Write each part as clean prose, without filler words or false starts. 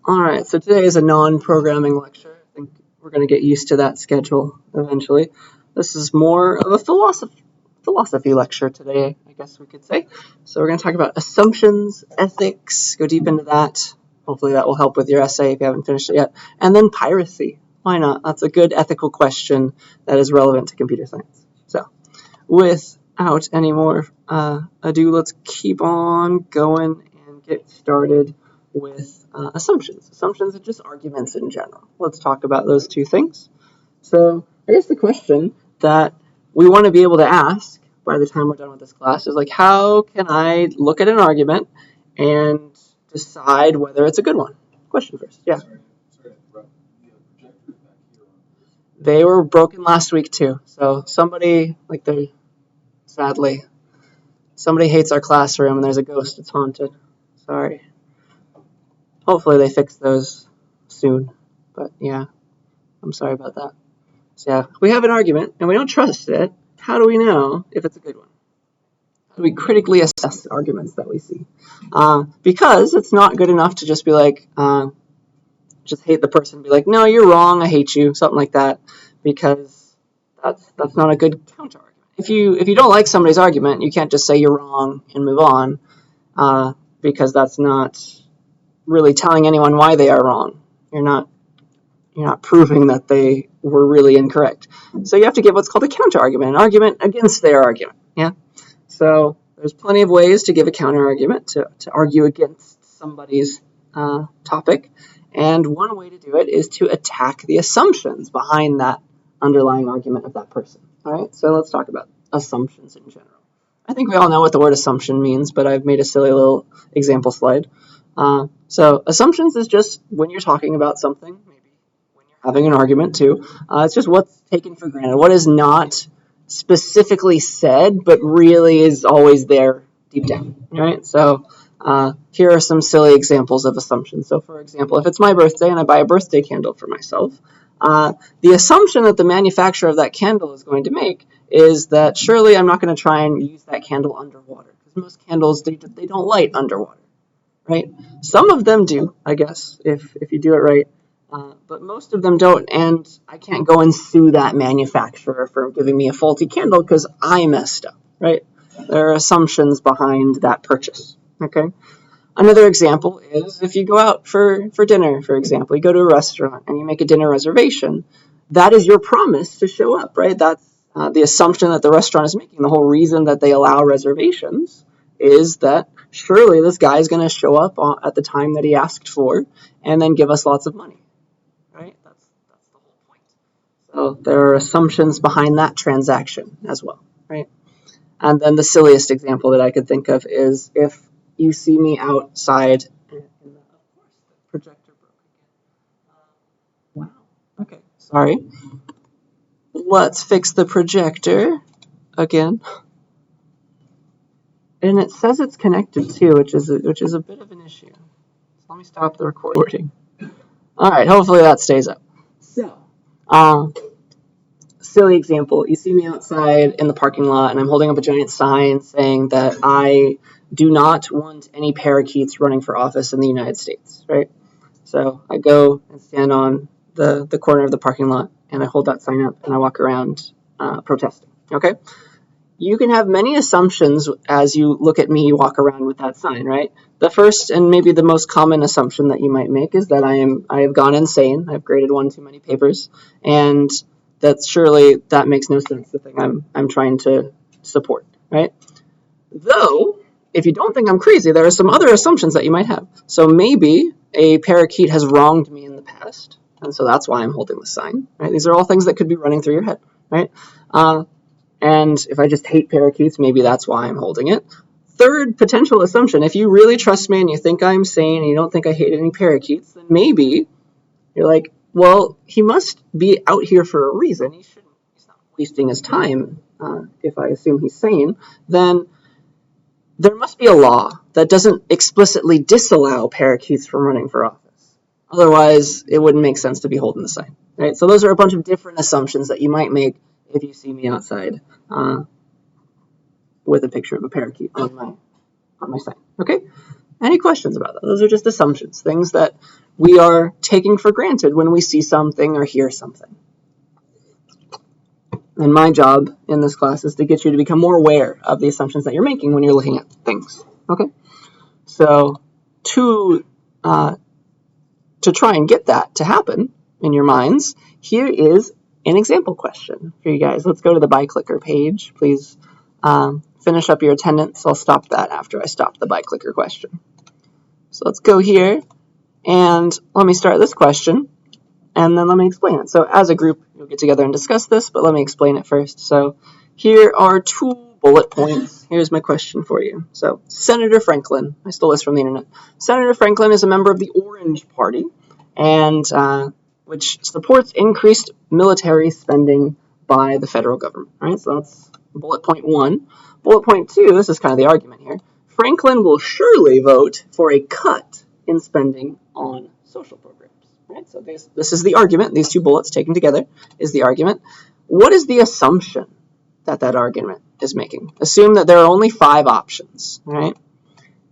All right, so today is a non-programming lecture. I think we're going to get used to that schedule eventually. This is more of a philosophy lecture today, I guess we could say. So we're going to talk about assumptions, ethics, go deep into that. Hopefully that will help with your essay if you haven't finished it yet. And then piracy. Why not? That's a good ethical question that is relevant to computer science. So without any more ado, let's keep on going and get started with assumptions. Assumptions are just arguments in general. Let's talk about those two things. So I guess the question that we want to be able to ask by the time we're done with this class is like, how can I look at an argument and decide whether it's a good one? Question first. Yeah. They were broken last week too. So somebody, sadly, somebody hates our classroom and there's a ghost. It's haunted. Sorry. Hopefully they fix those soon. But yeah, I'm sorry about that. So yeah, we have an argument and we don't trust it. How do we know if it's a good one? How do we critically assess arguments that we see? Because it's not good enough to just be like, just hate the person and be like, no, you're wrong, I hate you, something like that. Because that's not a good counter argument. If you don't like somebody's argument, you can't just say you're wrong and move on, because that's not really telling anyone why they are wrong. You're not proving that they were really incorrect. So you have to give what's called a counter argument, an argument against their argument. Yeah. So there's plenty of ways to give a counter argument to argue against somebody's topic, and one way to do it is to attack the assumptions behind that underlying argument of that person. All right. So let's talk about assumptions in general. I think we all know what the word assumption means, but I've made a silly little example slide. So assumptions is just when you're talking about something, maybe when you're having an argument too, it's just what's taken for granted, what is not specifically said, but really is always there deep down, right? So here are some silly examples of assumptions. So for example, if it's my birthday and I buy a birthday candle for myself, the assumption that the manufacturer of that candle is going to make is that surely I'm not going to try and use that candle underwater, because most candles, they don't light underwater. Right? Some of them do, I guess, if you do it right, but most of them don't, and I can't go and sue that manufacturer for giving me a faulty candle because I messed up, right? There are assumptions behind that purchase, okay? Another example is if you go out for dinner, for example, you go to a restaurant and you make a dinner reservation, that is your promise to show up, right? That's the assumption that the restaurant is making. The whole reason that they allow reservations is that surely this guy is going to show up at the time that he asked for and then give us lots of money, right? That's the whole point. So there are assumptions behind that transaction as well, right? And then the silliest example that I could think of is if you see me outside, and of course the projector broke again. Wow. Okay, sorry. Let's fix the projector again. And it says it's connected too, which is a bit of an issue. So let me stop the recording. All right, hopefully that stays up. So, silly example. You see me outside in the parking lot, and I'm holding up a giant sign saying that I do not want any parakeets running for office in the United States, right? So I go and stand on the corner of the parking lot, and I hold that sign up, and I walk around protesting, okay? You can have many assumptions as you look at me walk around with that sign, right? The first and maybe the most common assumption that you might make is that I have gone insane. I've graded one too many papers, and that surely that makes no sense, the thing I'm trying to support, right? Though, if you don't think I'm crazy, there are some other assumptions that you might have. So maybe a parakeet has wronged me in the past, and so that's why I'm holding the sign, right? These are all things that could be running through your head, right? And if I just hate parakeets, maybe that's why I'm holding it. Third potential assumption, if you really trust me and you think I'm sane and you don't think I hate any parakeets, then maybe you're like, well, he must be out here for a reason. He's not wasting his time. If I assume he's sane, then there must be a law that doesn't explicitly disallow parakeets from running for office. Otherwise, it wouldn't make sense to be holding the sign, right? So those are a bunch of different assumptions that you might make if you see me outside with a picture of a parakeet on my sign, okay? Any questions about that? Those are just assumptions, things that we are taking for granted when we see something or hear something. And my job in this class is to get you to become more aware of the assumptions that you're making when you're looking at things. Okay? So to try and get that to happen in your minds, here is an example question for you guys. Let's go to the by clicker page. Please finish up your attendance. I'll stop that after I stop the by clicker question. So let's go here and let me start this question and then let me explain it. So as a group, you'll get together and discuss this, but let me explain it first. So here are 2 bullet points. Here's my question for you. So Senator Franklin, I stole this from the internet. Senator Franklin is a member of the Orange Party, and which supports increased military spending by the federal government. All right, so that's bullet point 1. Bullet point 2, this is kind of the argument here. Franklin will surely vote for a cut in spending on social programs. Right? So this is the argument. These 2 bullets taken together is the argument. What is the assumption that argument is making? Assume that there are only 5 options, right?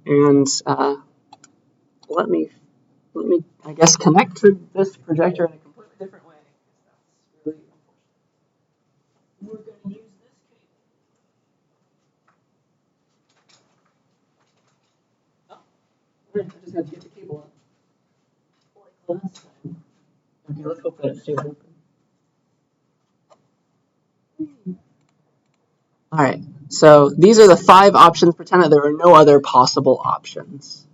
And let me, I guess, connect to this projector in a completely different way. That's really important. We're going to use this cable. Oh, I just had to get the cable up. Okay, let's hope that it stays open. All right, so these are the 5 options. Pretend that there are no other possible options.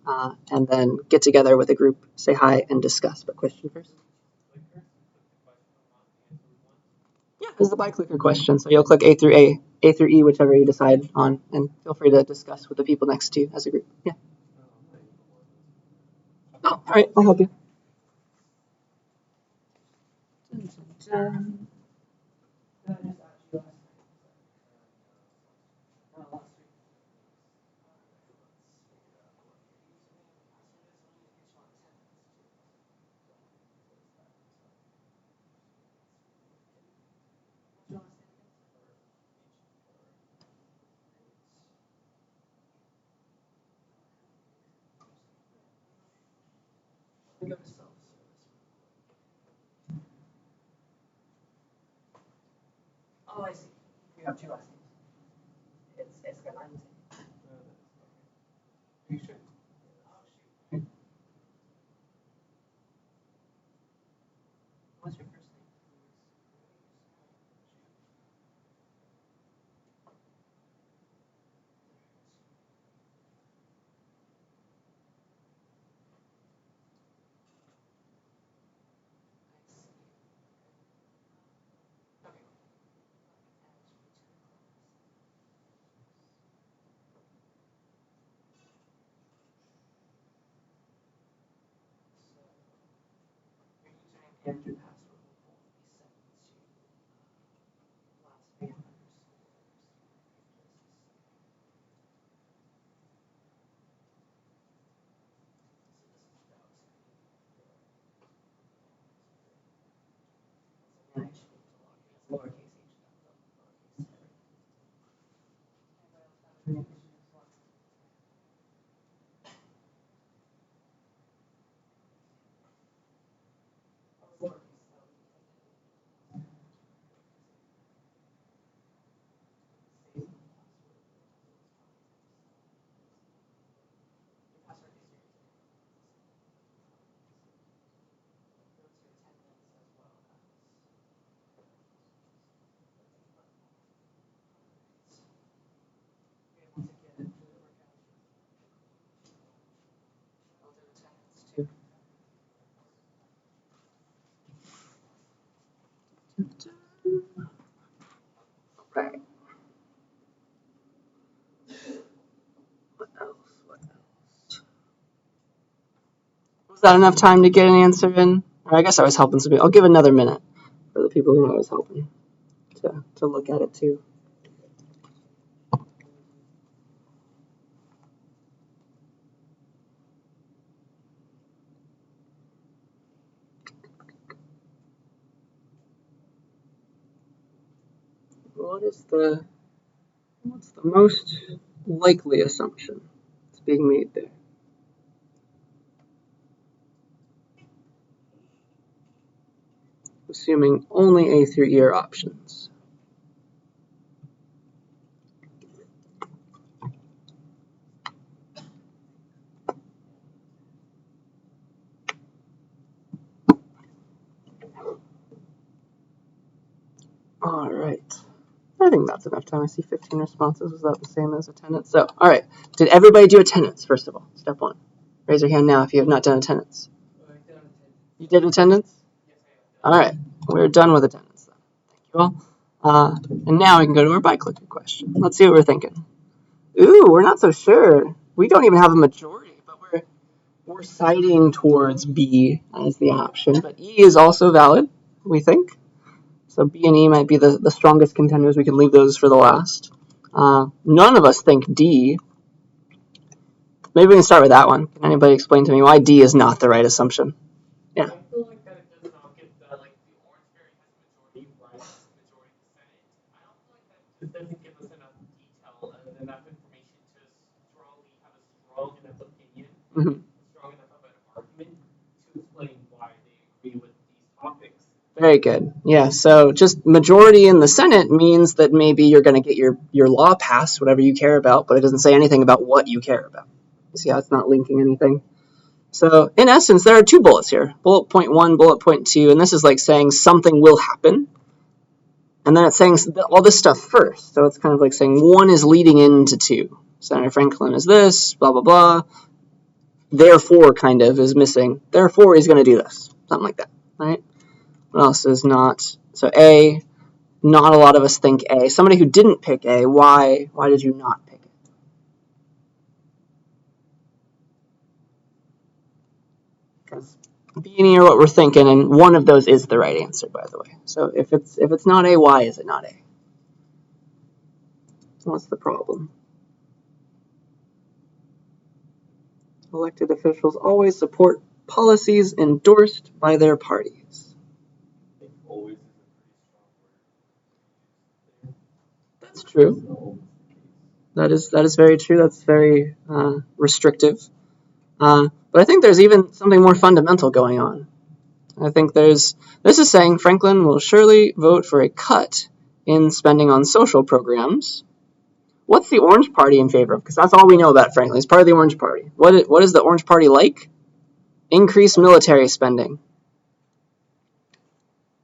And then get together with a group, say hi, and discuss. But question first? Yeah, this is the by clicker question. So you'll click A through E, whichever you decide on, and feel free to discuss with the people next to you as a group. Yeah. Oh, all right, I'll help you. Oh, I see. You have 2 last names. It's good. Are you sure? What's your first name? And your password will both be sent to last name _. Right. What else? Was that enough time to get an answer in? Or I guess I was helping some people. I'll give another minute for the people who I was helping to look at it too. What's the most likely assumption that's being made there? assuming only A through E are options. All right. I think that's enough time. I see 15 responses. Was that the same as attendance? So, all right. Did everybody do attendance, first of all? Step one. Raise your hand now if you have not done attendance. You did attendance? All right. We're done with attendance then. Thank you all. And now we can go to our bi-clicker question. Let's see what we're thinking. Ooh, we're not so sure. We don't even have a majority, but we're siding towards B as the option. But E is also valid, we think. So B and E might be the strongest contenders. We can leave those for the last. None of us think D. Maybe we can start with that one. Can anybody explain to me why D is not the right assumption? Yeah. I feel like that it does not get the, like, the Orange Berry has majority rights, majority Senate. I don't feel like that just doesn't give us enough detail and enough information to strongly have a strong enough opinion, strong enough of an argument to explain why they agree with these topics. Very good. Yeah, so just majority in the Senate means that maybe you're going to get your law passed, whatever you care about, but it doesn't say anything about what you care about. You see how it's not linking anything? So in essence, there are two bullets here. Bullet point 1, bullet point 2, and this is like saying something will happen. And then it's saying all this stuff first. So it's kind of like saying 1 is leading into 2. Senator Franklin is this, blah, blah, blah. Therefore kind of is missing. Therefore he's going to do this. Something like that, right? What else is not? So A, not a lot of us think A. Somebody who didn't pick A, why did you not pick it? Because B and E are what we're thinking, and one of those is the right answer, by the way. So if it's not A, why is it not A? What's the problem? Elected officials always support policies endorsed by their parties. Always. That's true. That is very true. That's very restrictive. But I think there's even something more fundamental going on. I think this is saying Franklin will surely vote for a cut in spending on social programs. What's the Orange Party in favor of? Because that's all we know about Franklin. He's part of the Orange Party. What is the Orange Party like? Increased military spending.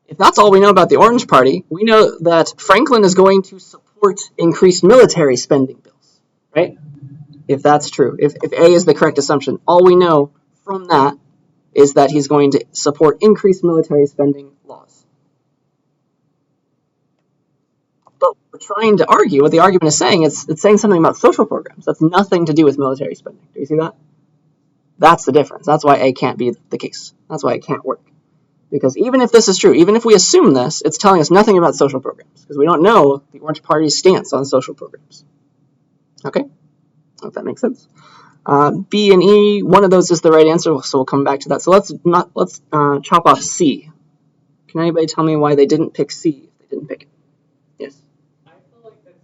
If that's all we know about the Orange Party, we know that Franklin is going to support increased military spending bills, right? If that's true. If A is the correct assumption, all we know from that is that he's going to support increased military spending laws. But we're trying to argue, what the argument is saying, it's saying something about social programs. That's nothing to do with military spending. Do you see that? That's the difference. That's why A can't be the case. That's why it can't work. Because even if this is true, even if we assume this, it's telling us nothing about social programs. Because we don't know the Orange Party's stance on social programs. Okay? I hope that makes sense. B and E, one of those is the right answer, so we'll come back to that. So let's chop off C. Can anybody tell me why they didn't pick C if they didn't pick it? Yes? I feel like that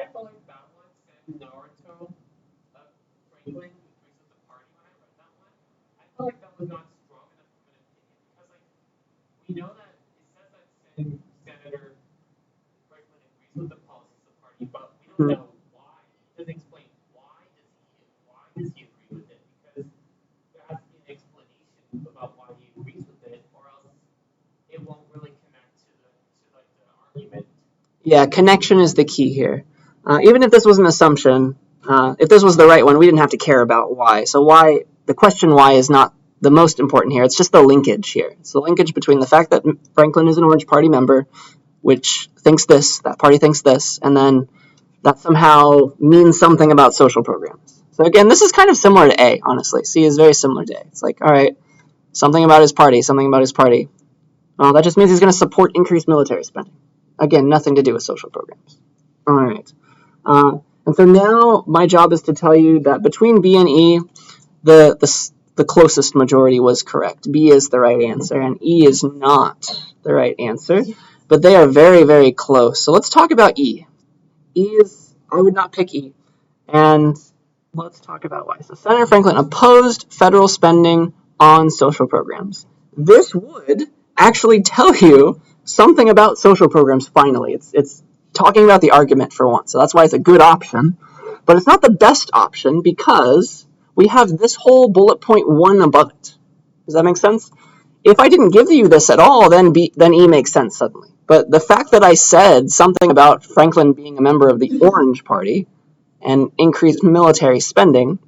I feel like that one, Sen Naruto of Franklin, agrees with the party when I read that one. I feel like that was not strong enough of an opinion because, like, we know that it says that Senator Franklin agrees with the policies of the party, but we don't know why. It doesn't explain why does he agree with it, because there has to be an explanation about why he agrees with it, or else it won't really connect to the argument. Yeah, connection is the key here. Even if this was an assumption, if this was the right one, we didn't have to care about why. So why, the question why is not the most important here. It's just the linkage here. It's the linkage between the fact that Franklin is an Orange Party member, which thinks this, that party thinks this, and then that somehow means something about social programs. So again, this is kind of similar to A, honestly. C is very similar to A. It's like, all right, something about his party, something about his party. Well, that just means he's going to support increased military spending. Again, nothing to do with social programs. All right. And so now my job is to tell you that between B and E, the closest majority was correct. B is the right answer, and E is not the right answer. But they are very, very close. So let's talk about E. E is, I would not pick E. And let's talk about why. So Senator Franklin opposed federal spending on social programs. this would actually tell you something about social programs finally. It's talking about the argument for once, so that's why it's a good option. But it's not the best option because we have this whole bullet point 1 above it. Does that make sense? If I didn't give you this at all, then E makes sense suddenly. But the fact that I said something about Franklin being a member of the Orange Party and increased military spending,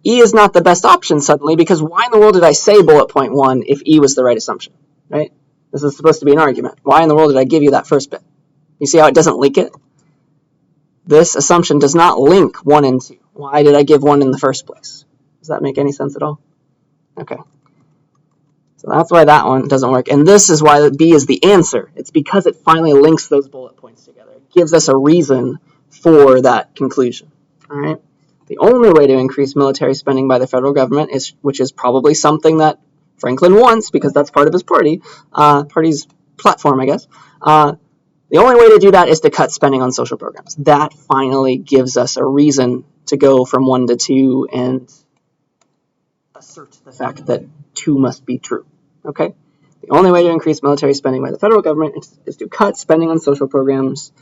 E is not the best option suddenly, because why in the world did I say bullet point 1 if E was the right assumption, right? This is supposed to be an argument. Why in the world did I give you that first bit? You see how it doesn't link it? This assumption does not link 1 and 2. Why did I give 1 in the first place? Does that make any sense at all? Okay. So that's why that one doesn't work. And this is why B is the answer. It's because it finally links those bullet points together. It gives us a reason for that conclusion. All right. The only way to increase military spending by the federal government is, which is probably something that Franklin wants because that's part of his party's platform, I guess. The only way to do that is to cut spending on social programs. That finally gives us a reason to go from 1 to 2 and assert the fact that 2 must be true. Okay? The only way to increase military spending by the federal government is to cut spending on social programs.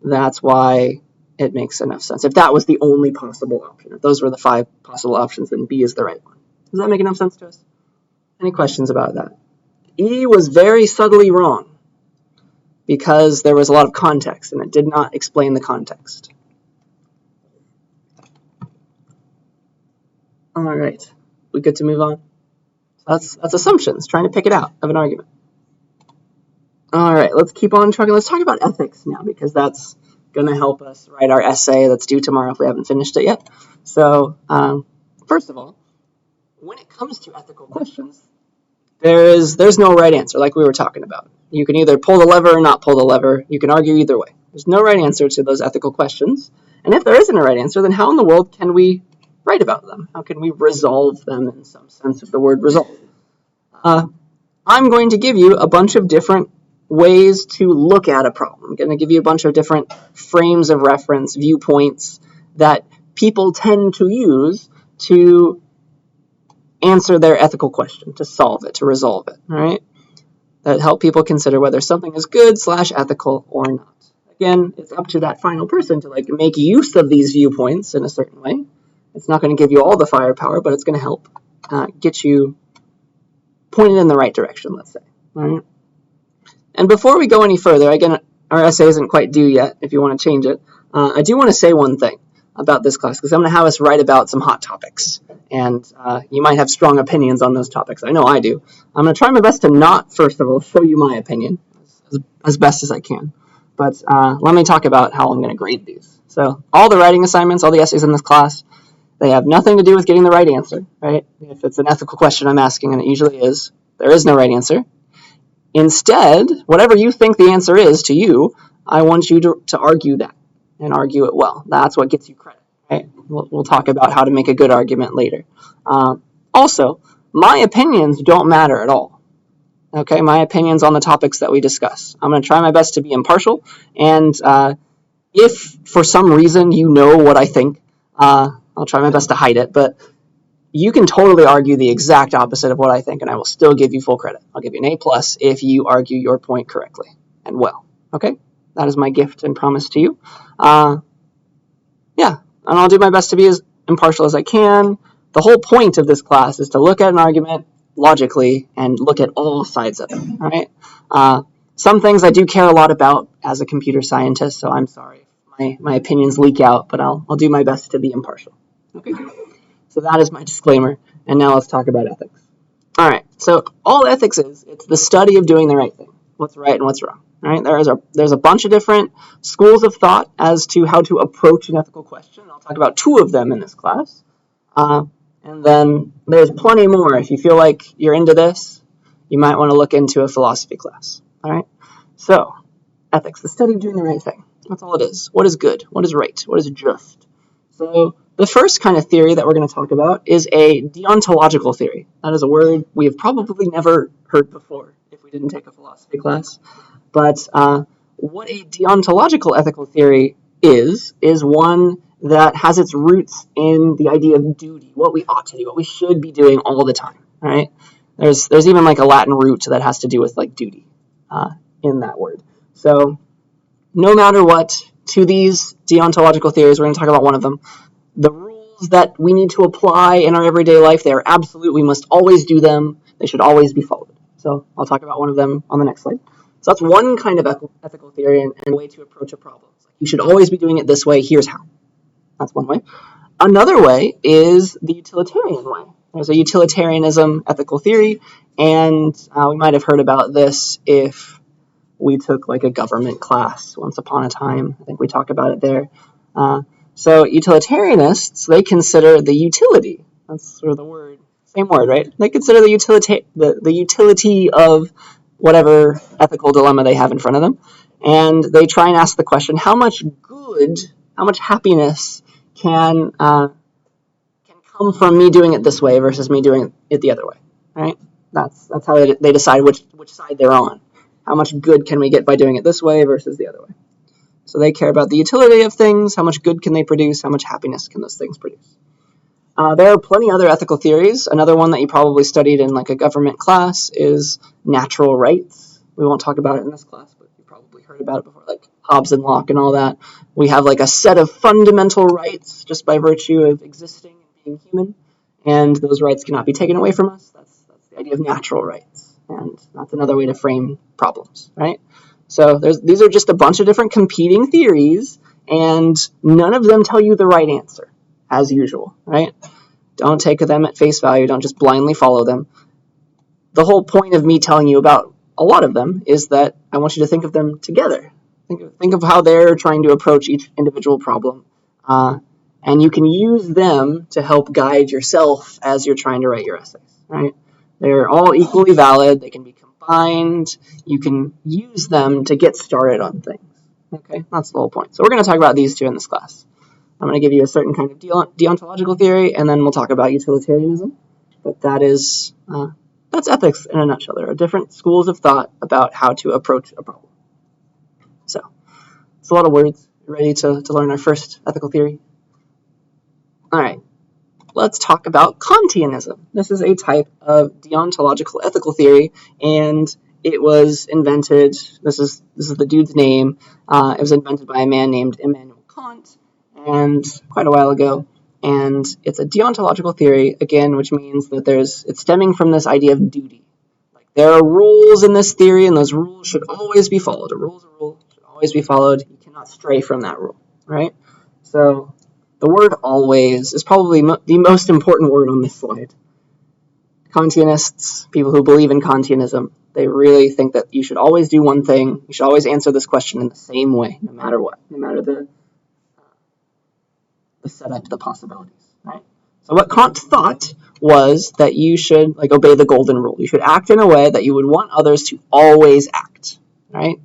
That's why it makes enough sense. If that was the only possible option, if those were the 5 possible options, then B is the right one. Does that make enough sense to us? Any questions about that? E was very subtly wrong because there was a lot of context and it did not explain the context. All right, we good to move on? That's assumptions, trying to pick it out of an argument. All right, let's keep on trucking. Let's talk about ethics now because that's going to help us write our essay that's due tomorrow if we haven't finished it yet. So, first of all, when it comes to ethical questions, there's no right answer, like we were talking about. You can either pull the lever or not pull the lever. You can argue either way. There's no right answer to those ethical questions. And if there isn't a right answer, then how in the world can we write about them? How can we resolve them in some sense of the word resolve? I'm going to give you a bunch of different ways to look at a problem. I'm going to give you a bunch of different frames of reference, viewpoints that people tend to use to answer their ethical question, to solve it, to resolve it, all right? That help people consider whether something is good/ethical or not. Again, it's up to that final person to make use of these viewpoints in a certain way. It's not going to give you all the firepower, but it's going to help get you pointed in the right direction, let's say, all right? And before we go any further, again, our essay isn't quite due yet if you want to change it. I do want to say one thing about this class because I'm going to have us write about some hot topics. And you might have strong opinions on those topics. I know I do. I'm going to try my best to not, first of all, show you my opinion as best as I can. But let me talk about how I'm going to grade these. So all the writing assignments, all the essays in this class, they have nothing to do with getting the right answer, right? If it's an ethical question I'm asking, and it usually is, there is no right answer. Instead, whatever you think the answer is to you, I want you to argue that and argue it well. That's what gets you credit. Right? We'll talk about how to make a good argument later. Also, my opinions don't matter at all. Okay, my opinions on the topics that we discuss. I'm going to try my best to be impartial, and if for some reason you know what I think, I'll try my best to hide it, but you can totally argue the exact opposite of what I think, and I will still give you full credit. I'll give you an A+ if you argue your point correctly and well. Okay? That is my gift and promise to you. Yeah, and I'll do my best to be as impartial as I can. The whole point of this class is to look at an argument logically and look at all sides of it. All right? Some things I do care a lot about as a computer scientist, so I'm sorry if my opinions leak out, but I'll do my best to be impartial. Okay? So that is my disclaimer, and now let's talk about ethics. All right, so all ethics is, it's the study of doing the right thing, what's right and what's wrong. All right, there's a bunch of different schools of thought as to how to approach an ethical question. I'll talk about 2 of them in this class, and then there's plenty more. If you feel like you're into this, you might want to look into a philosophy class. All right, so ethics, the study of doing the right thing. That's all it is. What is good? What is right? What is just? So the first kind of theory that we're going to talk about is a deontological theory. That is a word we have probably never heard before if we didn't take a philosophy class. But what a deontological ethical theory is one that has its roots in the idea of duty, what we ought to do, what we should be doing all the time. Right? There's even like a Latin root that has to do with like duty in that word. So no matter what, to these deontological theories, we're going to talk about one of them. The rules that we need to apply in our everyday life, they are absolute. We must always do them. They should always be followed. So I'll talk about one of them on the next slide. So that's one kind of ethical theory and a way to approach a problem. You should always be doing it this way. Here's how. That's one way. Another way is the utilitarian way. There's a utilitarianism ethical theory, and we might have heard about this if we took like a government class once upon a time. I think we talk about it there. So utilitarianists, they consider the utility. That's sort of the word, same word, right? They consider the utility of whatever ethical dilemma they have in front of them, and they try and ask the question: how much good, how much happiness can come from me doing it this way versus me doing it the other way, right? That's how they decide which side they're on. How much good can we get by doing it this way versus the other way? So they care about the utility of things, how much good can they produce, how much happiness can those things produce. There are plenty other ethical theories. Another one that you probably studied in like a government class is natural rights. We won't talk about it in this class, but you probably heard about it before, like Hobbes and Locke and all that. We have like a set of fundamental rights just by virtue of existing and being human, and those rights cannot be taken away from us. That's the idea of natural rights, and that's another way to frame problems, right? So these are just a bunch of different competing theories, and none of them tell you the right answer, as usual, right? Don't take them at face value. Don't just blindly follow them. The whole point of me telling you about a lot of them is that I want you to think of them together. Think of how they're trying to approach each individual problem, and you can use them to help guide yourself as you're trying to write your essays, right? They're all equally valid. They can be combined. You can use them to get started on things. Okay, that's the whole point. So we're going to talk about these two in this class. I'm going to give you a certain kind of deontological theory, and then we'll talk about utilitarianism. But that's ethics in a nutshell. There are different schools of thought about how to approach a problem. So it's a lot of words. Ready to learn our first ethical theory? All right. Let's talk about Kantianism. This is a type of deontological ethical theory, and it was invented. This is the dude's name. It was invented by a man named Immanuel Kant, and quite a while ago. And it's a deontological theory again, which means that it's stemming from this idea of duty. Like there are rules in this theory, and those rules should always be followed. A rule is a rule, should always be followed. You cannot stray from that rule, right? So the word always is probably the most important word on this slide. Kantianists, people who believe in Kantianism, they really think that you should always do one thing. You should always answer this question in the same way, no matter what, no matter the setup, the possibilities, right? So what Kant thought was that you should obey the golden rule. You should act in a way that you would want others to always act, right?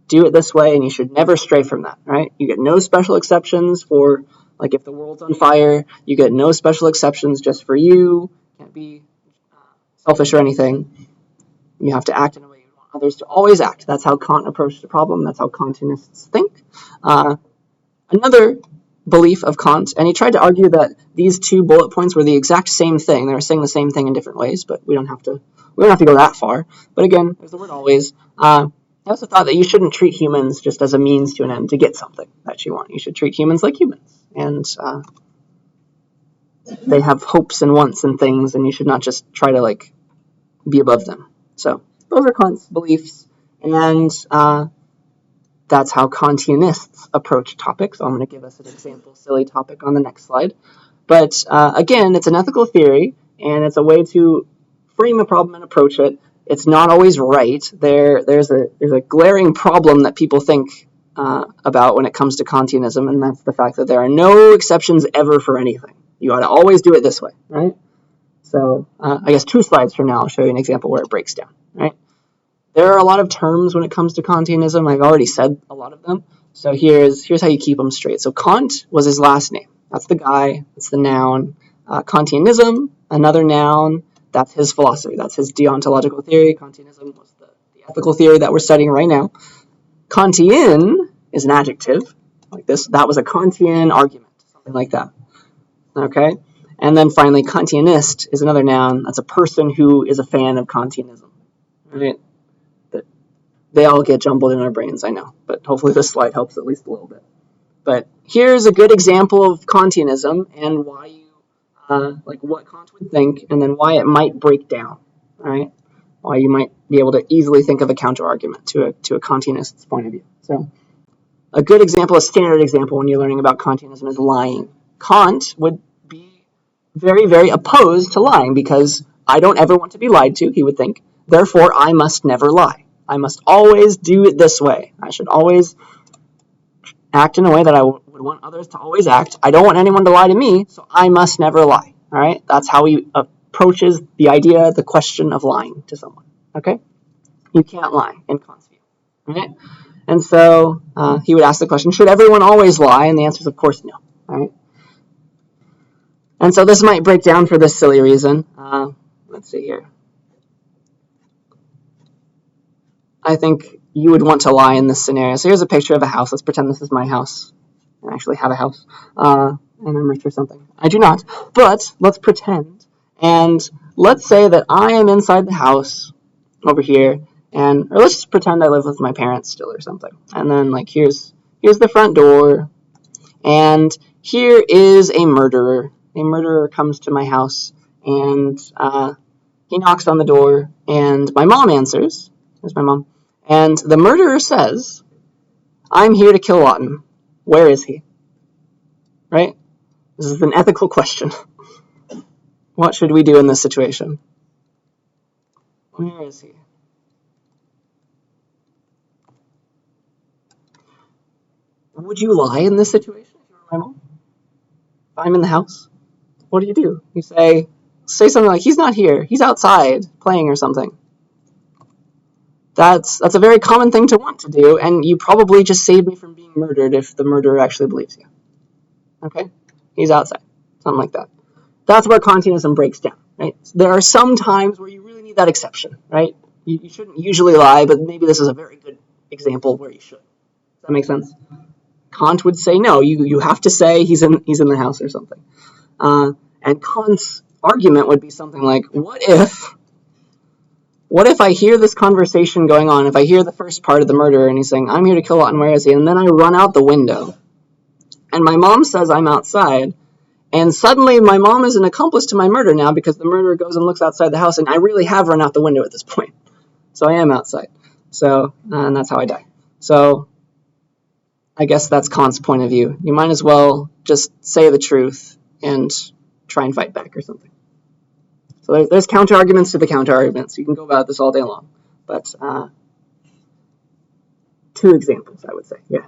Do it this way, and you should never stray from that, right? You get no special exceptions for, if the world's on fire, you get no special exceptions just for you. Can't be selfish or anything. You have to act in a way you want others to always act. That's how Kant approached the problem. That's how Kantianists think. Another belief of Kant, and he tried to argue that these two bullet points were the exact same thing. They were saying the same thing in different ways, but we don't have to go that far. But again, there's the word always. I also thought that you shouldn't treat humans just as a means to an end to get something that you want. You should treat humans like humans, and they have hopes and wants and things, and you should not just try to be above them. So those are Kant's beliefs, and that's how Kantianists approach topics. I'm going to give us an example silly topic on the next slide. But again, it's an ethical theory, and it's a way to frame a problem and approach it. It's not always right. There's a glaring problem that people think about when it comes to Kantianism, and that's the fact that there are no exceptions ever for anything. You ought to always do it this way, right? So I guess 2 slides from now, I'll show you an example where it breaks down, right? There are a lot of terms when it comes to Kantianism. I've already said a lot of them. So here's how you keep them straight. So Kant was his last name. That's the guy. That's the noun. Kantianism, another noun. That's his philosophy. That's his deontological theory. Kantianism was the ethical theory that we're studying right now. Kantian is an adjective, like this. That was a Kantian argument, something like that. Okay? And then finally, Kantianist is another noun. That's a person who is a fan of Kantianism. Right? They all get jumbled in our brains, I know, but hopefully this slide helps at least a little bit. But here's a good example of Kantianism and why you, like what Kant would think, and then why it might break down, right? Why you might be able to easily think of a counter-argument to a Kantianist's point of view. So a good example, a standard example when you're learning about Kantianism is lying. Kant would be very, very opposed to lying because I don't ever want to be lied to, he would think. Therefore, I must never lie. I must always do it this way. I should always act in a way that I would want others to always act. I don't want anyone to lie to me, so I must never lie. All right? That's how he approaches the idea, the question of lying to someone. Okay? You can't lie in Kant's view. Right? And so he would ask the question, should everyone always lie? And the answer is, of course, no. All right? And so this might break down for this silly reason. Let's see here. I think you would want to lie in this scenario. So here's a picture of a house. Let's pretend this is my house. I actually have a house. And I'm rich or something. I do not. But let's pretend. And let's say that I am inside the house over here. Or let's just pretend I live with my parents still or something. And then like here's the front door. And here is a murderer. A murderer comes to my house. And he knocks on the door. And my mom answers. There's my mom. And the murderer says, I'm here to kill Lawton. Where is he? Right? This is an ethical question. What should we do in this situation? Where is he? Would you lie in this situation if you were my mom? If I'm in the house? What do? You say something like, he's not here. He's outside playing or something. That's a very common thing to want to do, and you probably just saved me from being murdered if the murderer actually believes you. Okay? He's outside. Something like that. That's where Kantianism breaks down, right? There are some times where you really need that exception, right? You shouldn't usually lie, but maybe this is a very good example where you should. Does that make sense? Kant would say, no, you have to say he's in the house or something. And Kant's argument would be something like, what if I hear this conversation going on, if I hear the first part of the murderer and he's saying, I'm here to kill Lawton, where is he? And then I run out the window. And my mom says I'm outside. And suddenly my mom is an accomplice to my murder now because the murderer goes and looks outside the house. And I really have run out the window at this point. So I am outside. So, and that's how I die. So I guess that's Kant's point of view. You might as well just say the truth and try and fight back or something. So there's counter-arguments to the counter-arguments. You can go about this all day long. But 2 examples, I would say. Yeah.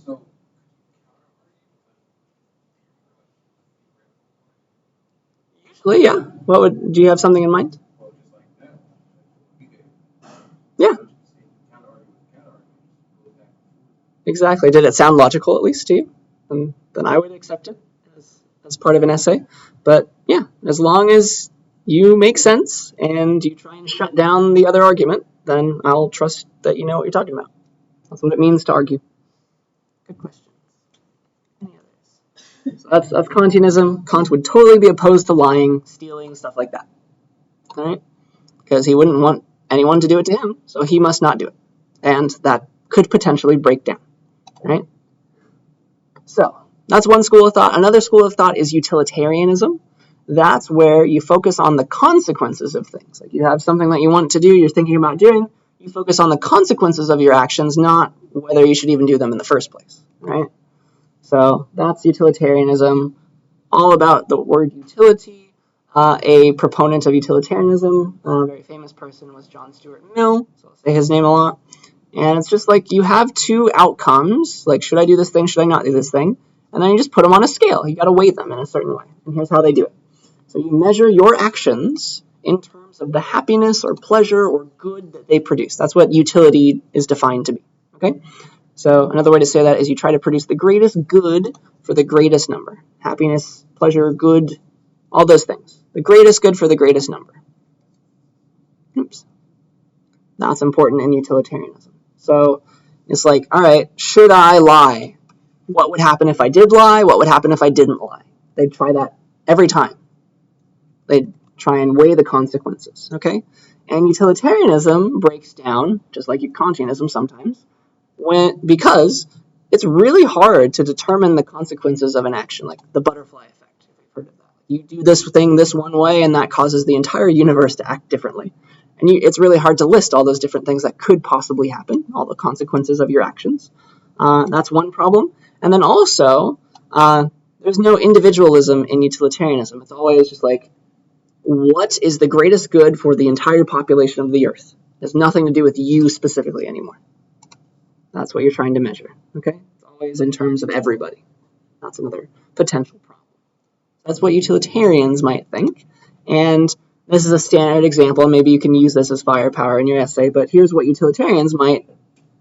So, Usually, yeah. Do you have something in mind? well, just like that. Yeah. Exactly. Did it sound logical at least to you? And then I would accept it as part of an essay. But yeah, as long as you make sense and you try and shut down the other argument, then I'll trust that you know what you're talking about. That's what it means to argue. Good question. Any others? So that's Kantianism. Kant would totally be opposed to lying, stealing, stuff like that. All right? Because he wouldn't want anyone to do it to him, so he must not do it. And that could potentially break down. Right? So that's one school of thought. Another school of thought is utilitarianism. That's where you focus on the consequences of things. Like you have something that you want to do, you're thinking about doing, you focus on the consequences of your actions, not whether you should even do them in the first place. Right? So that's utilitarianism, all about the word utility. A proponent of utilitarianism, a very famous person was John Stuart Mill, so I'll say his name a lot. And it's just like you have 2 outcomes, like should I do this thing, should I not do this thing? And then you just put them on a scale. You got to weigh them in a certain way. And here's how they do it. So you measure your actions in terms of the happiness or pleasure or good that they produce. That's what utility is defined to be. Okay? So another way to say that is you try to produce the greatest good for the greatest number. Happiness, pleasure, good, all those things. The greatest good for the greatest number. Oops. That's important in utilitarianism. So it's like, all right, should I lie? What would happen if I did lie? What would happen if I didn't lie? they'd try that every time. They'd try and weigh the consequences, okay? And utilitarianism breaks down, just like Kantianism sometimes, because it's really hard to determine the consequences of an action, like the butterfly effect, if you've heard of that. You do this thing this one way, and that causes the entire universe to act differently. And it's really hard to list all those different things that could possibly happen, all the consequences of your actions. That's one problem. And then also, there's no individualism in utilitarianism. It's always just like, what is the greatest good for the entire population of the Earth? It has nothing to do with you specifically anymore. That's what you're trying to measure, okay? It's always in terms of everybody. That's another potential problem. That's what utilitarians might think. And this is a standard example. Maybe you can use this as firepower in your essay, but here's what utilitarians might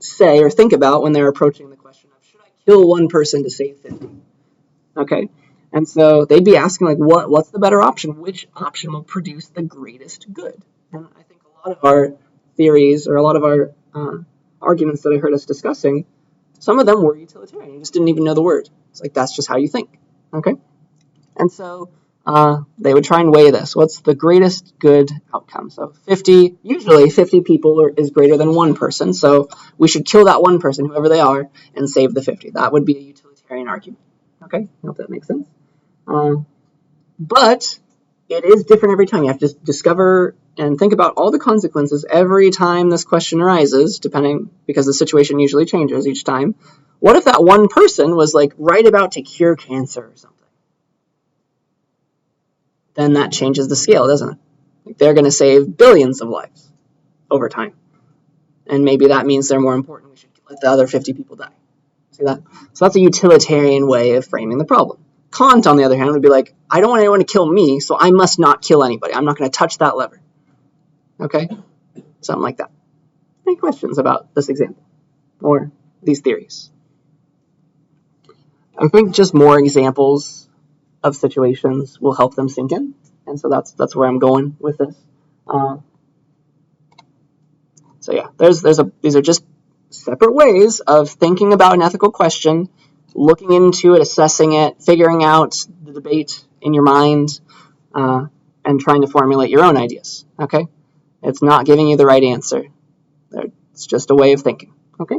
say or think about when they're approaching the question of, should I kill one person to save 50? Okay? And so they'd be asking, like, what's the better option? Which option will produce the greatest good? And I think a lot of our theories or a lot of our arguments that I heard us discussing, some of them were utilitarian. You just didn't even know the word. It's like, that's just how you think. Okay? And so they would try and weigh this. What's the greatest good outcome? So usually 50 people is greater than one person. So we should kill that one person, whoever they are, and save the 50. That would be a utilitarian argument. Okay? I hope that makes sense. But it is different every time. You have to discover and think about all the consequences every time this question arises, because the situation usually changes each time. What if that one person was like right about to cure cancer or something? Then that changes the scale, doesn't it? Like, they're going to save billions of lives over time. And maybe that means they're more important. We should let the other 50 people die. See that? So that's a utilitarian way of framing the problem. Kant, on the other hand, would be like, I don't want anyone to kill me, so I must not kill anybody. I'm not going to touch that lever. Okay? Something like that. Any questions about this example or these theories? I think just more examples of situations will help them sink in. And so that's where I'm going with this. So yeah, these are just separate ways of thinking about an ethical question, looking into it, assessing it, figuring out the debate in your mind, and trying to formulate your own ideas, okay? It's not giving you the right answer. It's just a way of thinking, okay?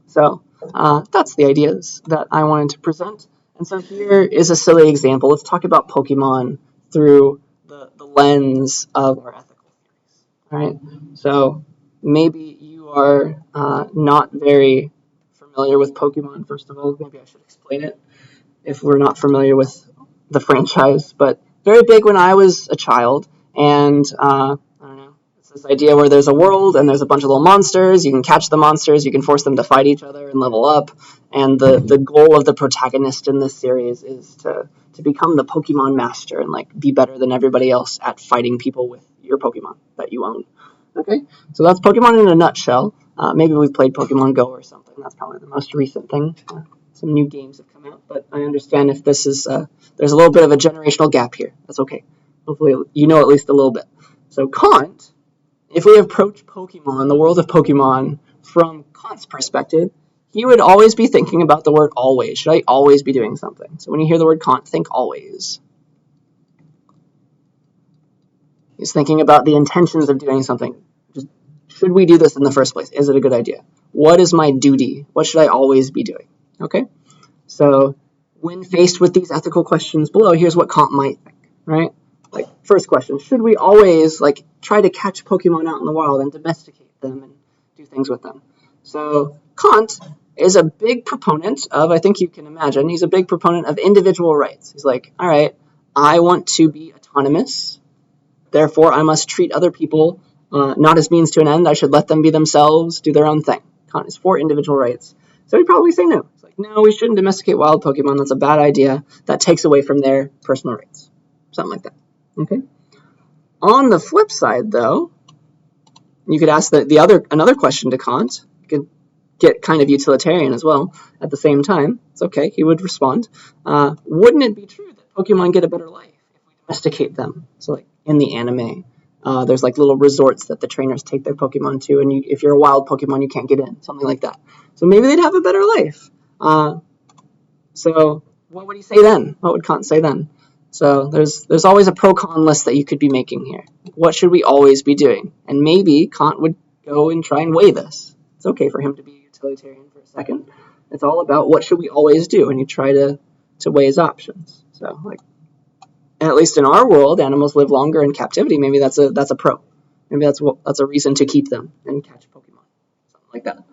So that's the ideas that I wanted to present. And so here is a silly example. Let's talk about Pokemon through the lens of our ethical theories, all right? So maybe you are not very familiar with Pokemon, first of all. Maybe I should explain it if we're not familiar with the franchise. But very big when I was a child. And I don't know, it's this idea where there's a world and there's a bunch of little monsters. You can catch the monsters. You can force them to fight each other and level up. And the goal of the protagonist in this series is to become the Pokemon master and like be better than everybody else at fighting people with your Pokemon that you own. Okay, so that's Pokemon in a nutshell. Maybe we've played Pokemon Go or something. That's probably the most recent thing. Some new games have come out, but I understand if this is, there's a little bit of a generational gap here. That's okay. Hopefully you know at least a little bit. So Kant, if we approach Pokemon, the world of Pokemon, from Kant's perspective, he would always be thinking about the word always. Should I always be doing something? So when you hear the word Kant, think always. He's thinking about the intentions of doing something. Should we do this in the first place? Is it a good idea? What is my duty? What should I always be doing? Okay? So when faced with these ethical questions below, here's what Kant might think, right? Like, first question, should we always like try to catch Pokemon out in the wild and domesticate them and do things with them? So Kant is a big proponent of, I think you can imagine, he's a big proponent of individual rights. He's like, all right, I want to be autonomous. Therefore, I must treat other people not as means to an end. I should let them be themselves, do their own thing. Kant is for individual rights. So he'd probably say no. It's like, no, we shouldn't domesticate wild Pokemon. That's a bad idea. That takes away from their personal rights. Something like that. Okay. On the flip side, though, you could ask another question to Kant. You could get kind of utilitarian as well at the same time. It's okay. He would respond. Wouldn't it be true that Pokemon get a better life if we domesticate them? So like in the anime, there's like little resorts that the trainers take their Pokemon to, and if you're a wild Pokemon, you can't get in, something like that. So maybe they'd have a better life. So what would he say then? What would Kant say then? So there's always a pro-con list that you could be making here. What should we always be doing? And maybe Kant would go and try and weigh this. It's okay for him to be a utilitarian for a second. It's all about what should we always do, and you try to weigh his options. So like, at least in our world, animals live longer in captivity. Maybe that's a pro. Maybe that's a reason to keep them and catch Pokemon, something like that.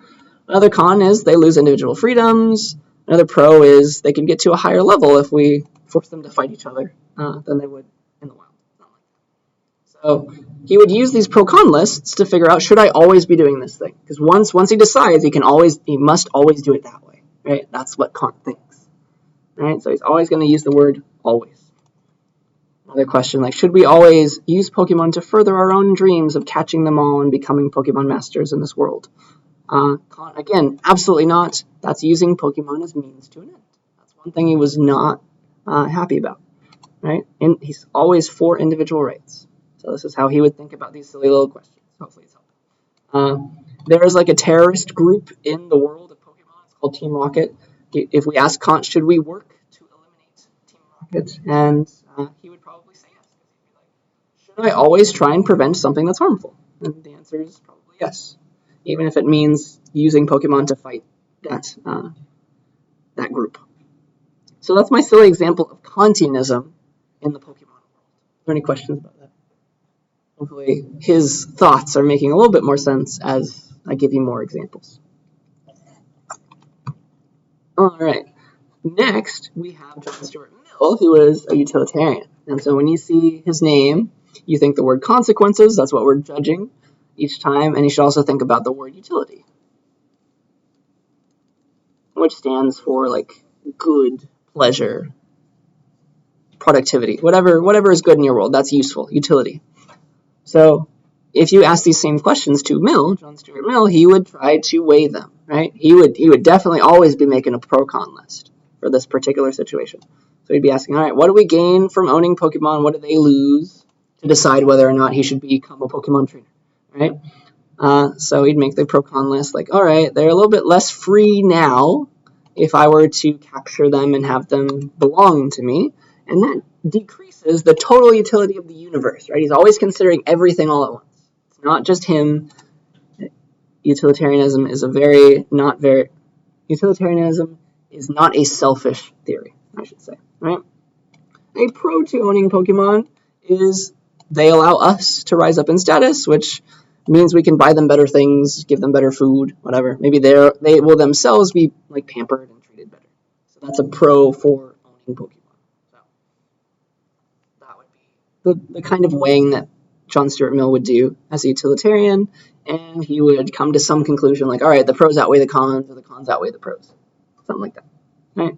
Another con is they lose individual freedoms. Another pro is they can get to a higher level if we force them to fight each other than they would in the wild. So he would use these pro-con lists to figure out, should I always be doing this thing? Because once he decides, he must always do it that way, right? That's what Kant thinks, right? So he's always going to use the word always. Another question, like, should we always use Pokemon to further our own dreams of catching them all and becoming Pokemon masters in this world? Kant, again, absolutely not. That's using Pokemon as means to an end. That's one thing he was not happy about, right? And he's always for individual rights. So this is how he would think about these silly little questions. Hopefully it's helpful. There is like a terrorist group in the world of Pokemon. It's called Team Rocket. If we ask Kant, should we work to eliminate Team Rocket? And he would probably say yes. Should I always try and prevent something that's harmful? And the answer is probably yes, even if it means using Pokemon to fight that group. So that's my silly example of Kantianism in the Pokemon world. Are there any questions about that? Hopefully his thoughts are making a little bit more sense as I give you more examples. All right. Next, we have John Stuart Mill, who is a utilitarian. And so when you see his name, you think the word consequences. That's what we're judging each time. And you should also think about the word utility, which stands for like good, pleasure, productivity, whatever is good in your world. That's useful, utility. So if you ask these same questions to Mill, John Stuart Mill, he would try to weigh them, right? He would definitely always be making a pro-con list for this particular situation. So he'd be asking, all right, what do we gain from owning Pokemon? What do they lose to decide whether or not he should become a Pokemon trainer, right? So he'd make the pro-con list like, all right, they're a little bit less free now if I were to capture them and have them belong to me. And that decreases the total utility of the universe, right? He's always considering everything all at once. It's not just him. Utilitarianism is not a selfish theory, I should say, right? A pro to owning Pokemon is they allow us to rise up in status, which means we can buy them better things, give them better food, whatever. Maybe they will themselves be like pampered and treated better. So that's a pro for owning Pokemon. So that would be the kind of weighing that John Stuart Mill would do as a utilitarian, and he would come to some conclusion like, all right, the pros outweigh the cons, or the cons outweigh the pros. Something like that, right?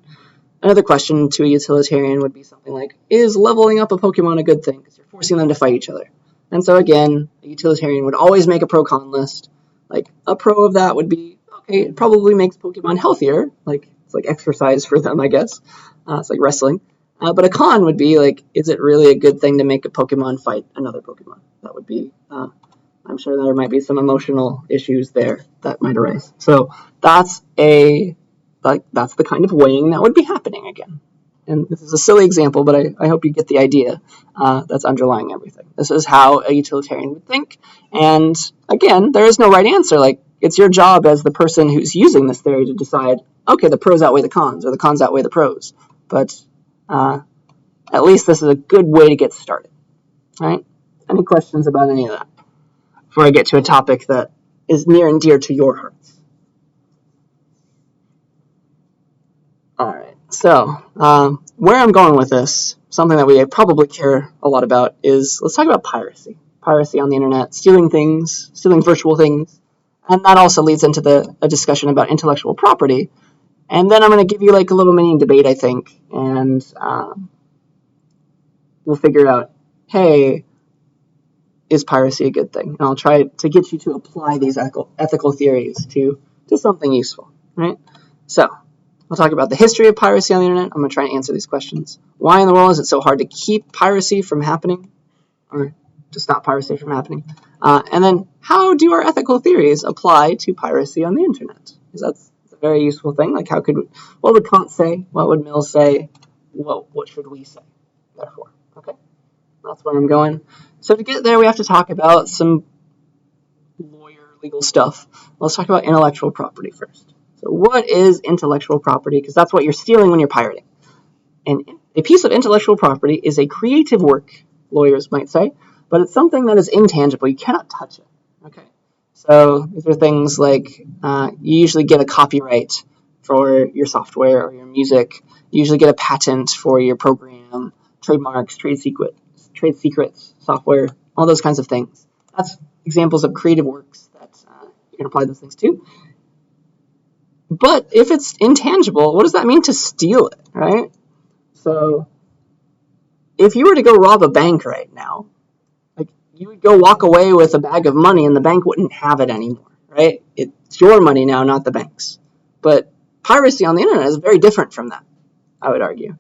Another question to a utilitarian would be something like, is leveling up a Pokemon a good thing? Because you're forcing them to fight each other. And so again, a utilitarian would always make a pro-con list. Like, a pro of that would be, okay, it probably makes Pokemon healthier. Like, it's like exercise for them, I guess. It's like wrestling. But a con would be like, is it really a good thing to make a Pokemon fight another Pokemon? That would be, I'm sure there might be some emotional issues there that might arise. So that's the kind of weighing that would be happening again. And this is a silly example, but I hope you get the idea that's underlying everything. This is how a utilitarian would think. And again, there is no right answer. Like, it's your job as the person who's using this theory to decide, okay, the pros outweigh the cons, or the cons outweigh the pros. But at least this is a good way to get started. All right? Any questions about any of that before I get to a topic that is near and dear to your hearts? All right. So where I'm going with this, something that we probably care a lot about, is let's talk about piracy. Piracy on the internet, stealing things, stealing virtual things. And that also leads into a discussion about intellectual property. And then I'm going to give you like a little mini debate, I think, and we'll figure out, hey, is piracy a good thing? And I'll try to get you to apply these ethical theories to something useful, right? So we'll talk about the history of piracy on the internet. I'm going to try and answer these questions. Why in the world is it so hard to keep piracy from happening, or to stop piracy from happening? And then how do our ethical theories apply to piracy on the internet? Because that's a very useful thing. Like what would Kant say? What would Mill say? What should we say? Therefore, okay, that's where I'm going. So to get there, we have to talk about some legal stuff. Let's talk about intellectual property first. So what is intellectual property? Because that's what you're stealing when you're pirating. And a piece of intellectual property is a creative work, lawyers might say, but it's something that is intangible. You cannot touch it. Okay. So these are things like you usually get a copyright for your software or your music. You usually get a patent for your program, trademarks, trade secrets, software, all those kinds of things. That's examples of creative works that you can apply those things to. But if it's intangible, what does that mean to steal it, right? So if you were to go rob a bank right now, like you would go walk away with a bag of money and the bank wouldn't have it anymore, right? It's your money now, not the bank's. But piracy on the internet is very different from that, I would argue.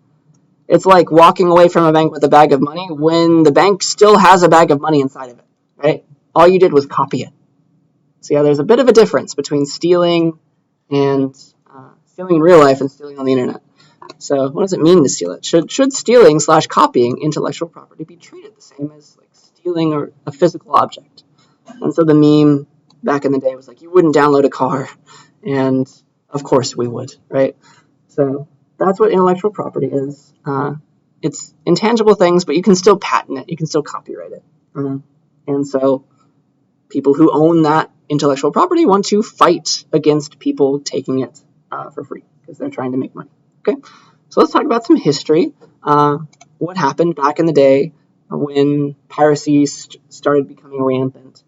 It's like walking away from a bank with a bag of money when the bank still has a bag of money inside of it, right? All you did was copy it. So yeah, there's a bit of a difference between stealing and stealing in real life and stealing on the internet. So what does it mean to steal it? Should stealing / copying intellectual property be treated the same as like stealing a physical object? And so the meme back in the day was like, you wouldn't download a car. And of course we would, right? So that's what intellectual property is. It's intangible things, but you can still patent it. You can still copyright it. And so people who own that intellectual property want to fight against people taking it for free because they're trying to make money. Okay, so let's talk about some history. What happened back in the day when piracy started becoming rampant?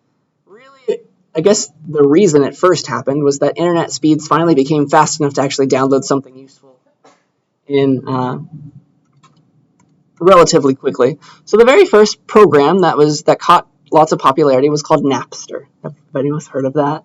Really, I guess the reason it first happened was that internet speeds finally became fast enough to actually download something useful in relatively quickly. So the very first program that caught lots of popularity was called Napster. Have anyone heard of that?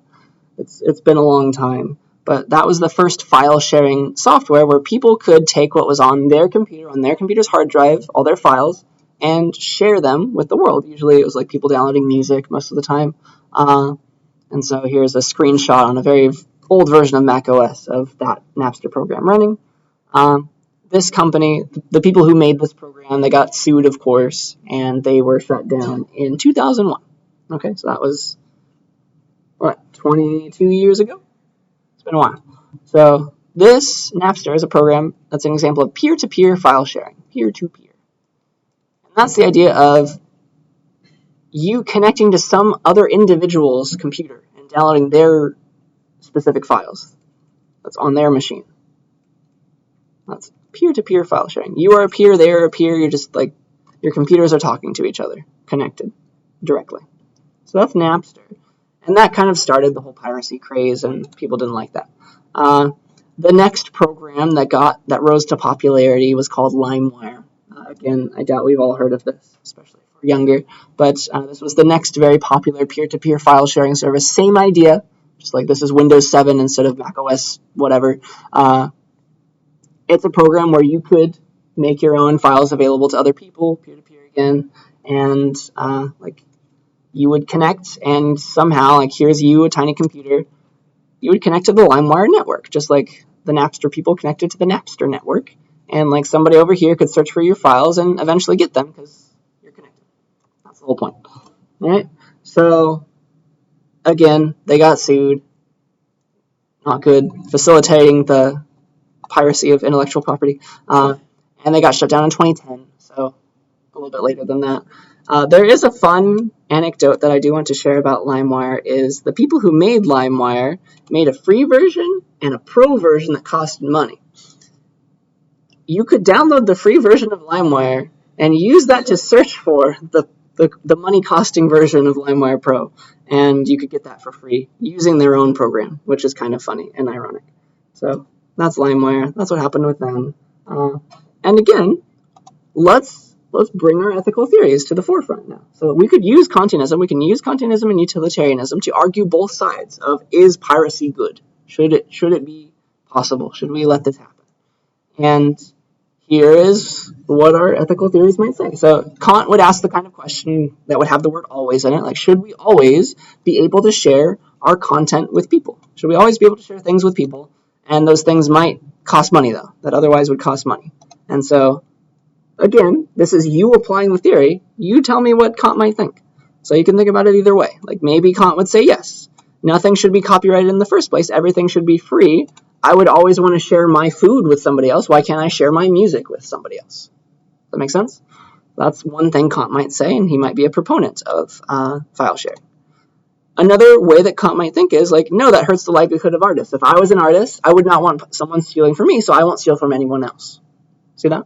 It's been a long time. But that was the first file sharing software where people could take what was on their computer, on their computer's hard drive, all their files, and share them with the world. Usually it was like people downloading music most of the time. And so here's a screenshot on a very old version of Mac OS of that Napster program running. This company, the people who made this program, they got sued, of course, and they were shut down in 2001. Okay, so that was, 22 years ago? Been a while. So this Napster is a program that's an example of peer-to-peer file sharing. Peer-to-peer. And that's the idea of you connecting to some other individual's computer and downloading their specific files that's on their machine. That's peer-to-peer file sharing. You are a peer, they are a peer, you're just like, your computers are talking to each other, connected directly. So that's Napster. And that kind of started the whole piracy craze, and people didn't like that. The next program that rose to popularity was called LimeWire. Again, I doubt we've all heard of this, especially if we're younger. But this was the next very popular peer-to-peer file sharing service. Same idea, just like this is Windows 7 instead of Mac OS, whatever. It's a program where you could make your own files available to other people, peer-to-peer again, and you would connect, and somehow, like here's you, a tiny computer, you would connect to the LimeWire network, just like the Napster people connected to the Napster network. And like somebody over here could search for your files and eventually get them because you're connected. That's the whole point. All right? So, again, they got sued. Not good. Facilitating the piracy of intellectual property. And they got shut down in 2010, so a little bit later than that. There is a fun anecdote that I do want to share about LimeWire is the people who made LimeWire made a free version and a pro version that costed money. You could download the free version of LimeWire and use that to search for the money-costing version of LimeWire Pro, and you could get that for free using their own program, which is kind of funny and ironic. So that's LimeWire. That's what happened with them. And again, let's bring our ethical theories to the forefront now. So we could use Kantianism. We can use Kantianism and utilitarianism to argue both sides of, is piracy good? Should it be possible? Should we let this happen? And here is what our ethical theories might say. So Kant would ask the kind of question that would have the word always in it, like should we always be able to share our content with people? Should we always be able to share things with people? And those things might cost money, though, that otherwise would cost money. And so, again, this is you applying the theory. You tell me what Kant might think. So you can think about it either way. Like maybe Kant would say, yes, nothing should be copyrighted in the first place. Everything should be free. I would always want to share my food with somebody else. Why can't I share my music with somebody else? Does that make sense? That's one thing Kant might say, and he might be a proponent of file sharing. Another way that Kant might think is like, no, that hurts the livelihood of artists. If I was an artist, I would not want someone stealing from me, so I won't steal from anyone else. See that?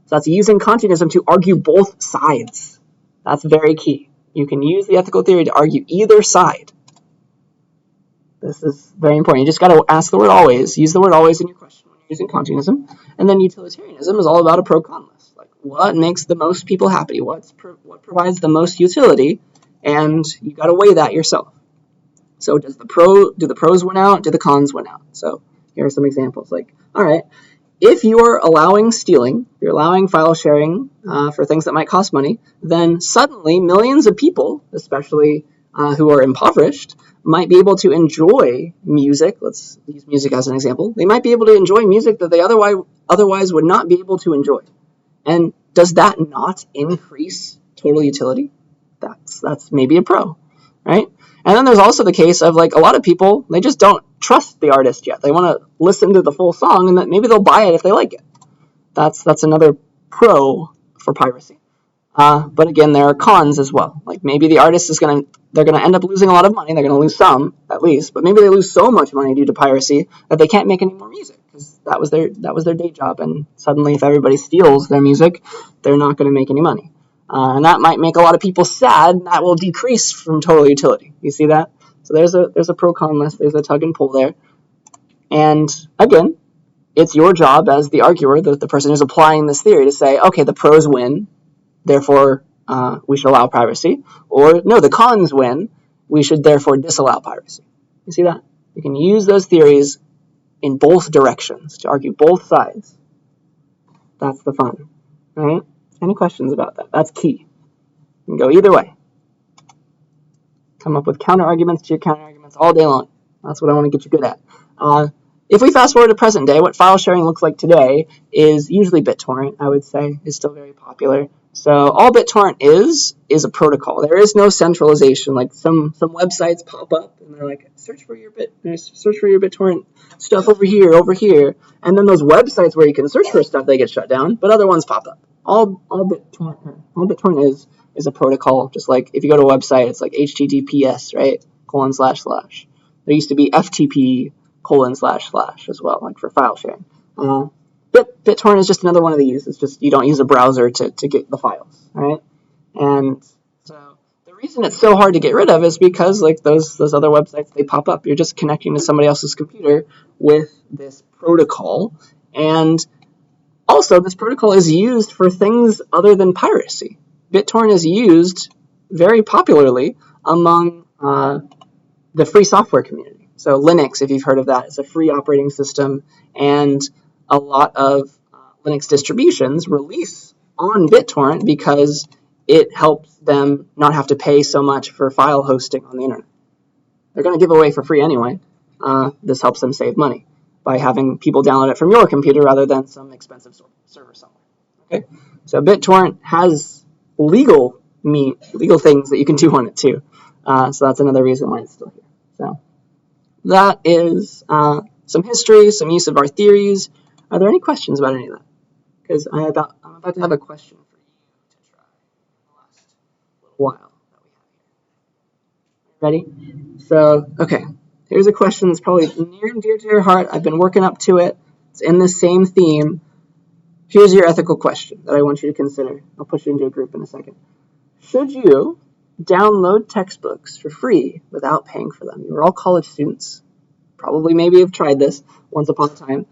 So that's using Kantianism to argue both sides. That's very key. You can use the ethical theory to argue either side. This is very important. You just got to ask the word always. Use the word always in your question when you're using Kantianism. And then utilitarianism is all about a pro-con list. Like what makes the most people happy? What provides the most utility? And you got to weigh that yourself. So do the pros win out? Do the cons win out? So here are some examples. Like, all right, if you're allowing stealing, you're allowing file sharing for things that might cost money, then suddenly millions of people, especially who are impoverished, might be able to enjoy music. Let's use music as an example. They might be able to enjoy music that they otherwise would not be able to enjoy. And does that not increase total utility? That's maybe a pro, right? And then there's also the case of like a lot of people, they just don't trust the artist yet. They want to listen to the full song and that maybe they'll buy it if they like it. That's another pro for piracy. But again, there are cons as well. Like maybe the artist they're gonna end up losing a lot of money. They're gonna lose some at least, but maybe they lose so much money due to piracy that they can't make any more music because that was their day job. And suddenly, if everybody steals their music, they're not gonna make any money. And that might make a lot of people sad, and that will decrease from total utility. You see that? So there's a pro-con list, there's a tug and pull there. And again, it's your job as the arguer, the person who's applying this theory, to say, okay, the pros win, therefore we should allow piracy. Or, no, the cons win, we should therefore disallow piracy. You see that? You can use those theories in both directions to argue both sides. That's the fun, right? Any questions about that? That's key. You can go either way. Come up with counter-arguments to your counter-arguments all day long. That's what I want to get you good at. If we fast forward to present day, what file sharing looks like today is usually BitTorrent, I would say, is still very popular. So all BitTorrent is a protocol. There is no centralization. Like some websites pop up and they're like, search for your BitTorrent stuff over here, and then those websites where you can search for stuff, they get shut down, but other ones pop up. All BitTorrent is a protocol. Just like if you go to a website, it's like HTTPS, right? // There used to be FTP // as well, like for file sharing. BitTorrent is just another one of these. It's just you don't use a browser to get the files, right? And so the reason it's so hard to get rid of is because like those other websites, they pop up. You're just connecting to somebody else's computer with this protocol. And also, this protocol is used for things other than piracy. BitTorrent is used very popularly among the free software community. So Linux, if you've heard of that, is a free operating system, and a lot of Linux distributions release on BitTorrent because it helps them not have to pay so much for file hosting on the internet. They're going to give away for free anyway. This helps them save money by having people download it from your computer rather than some expensive server somewhere. Okay, so BitTorrent has legal things that you can do on it too. So that's another reason why it's still here. So that is some history, some use of our theories. Are there any questions about any of that? Because I'm about to have a question for you to try in the last little while that we have here. Ready? So, okay. Here's a question that's probably near and dear to your heart. I've been working up to it. It's in the same theme. Here's your ethical question that I want you to consider. I'll put you into a group in a second. Should you download textbooks for free without paying for them? You're all college students. Probably maybe have tried this once upon a time.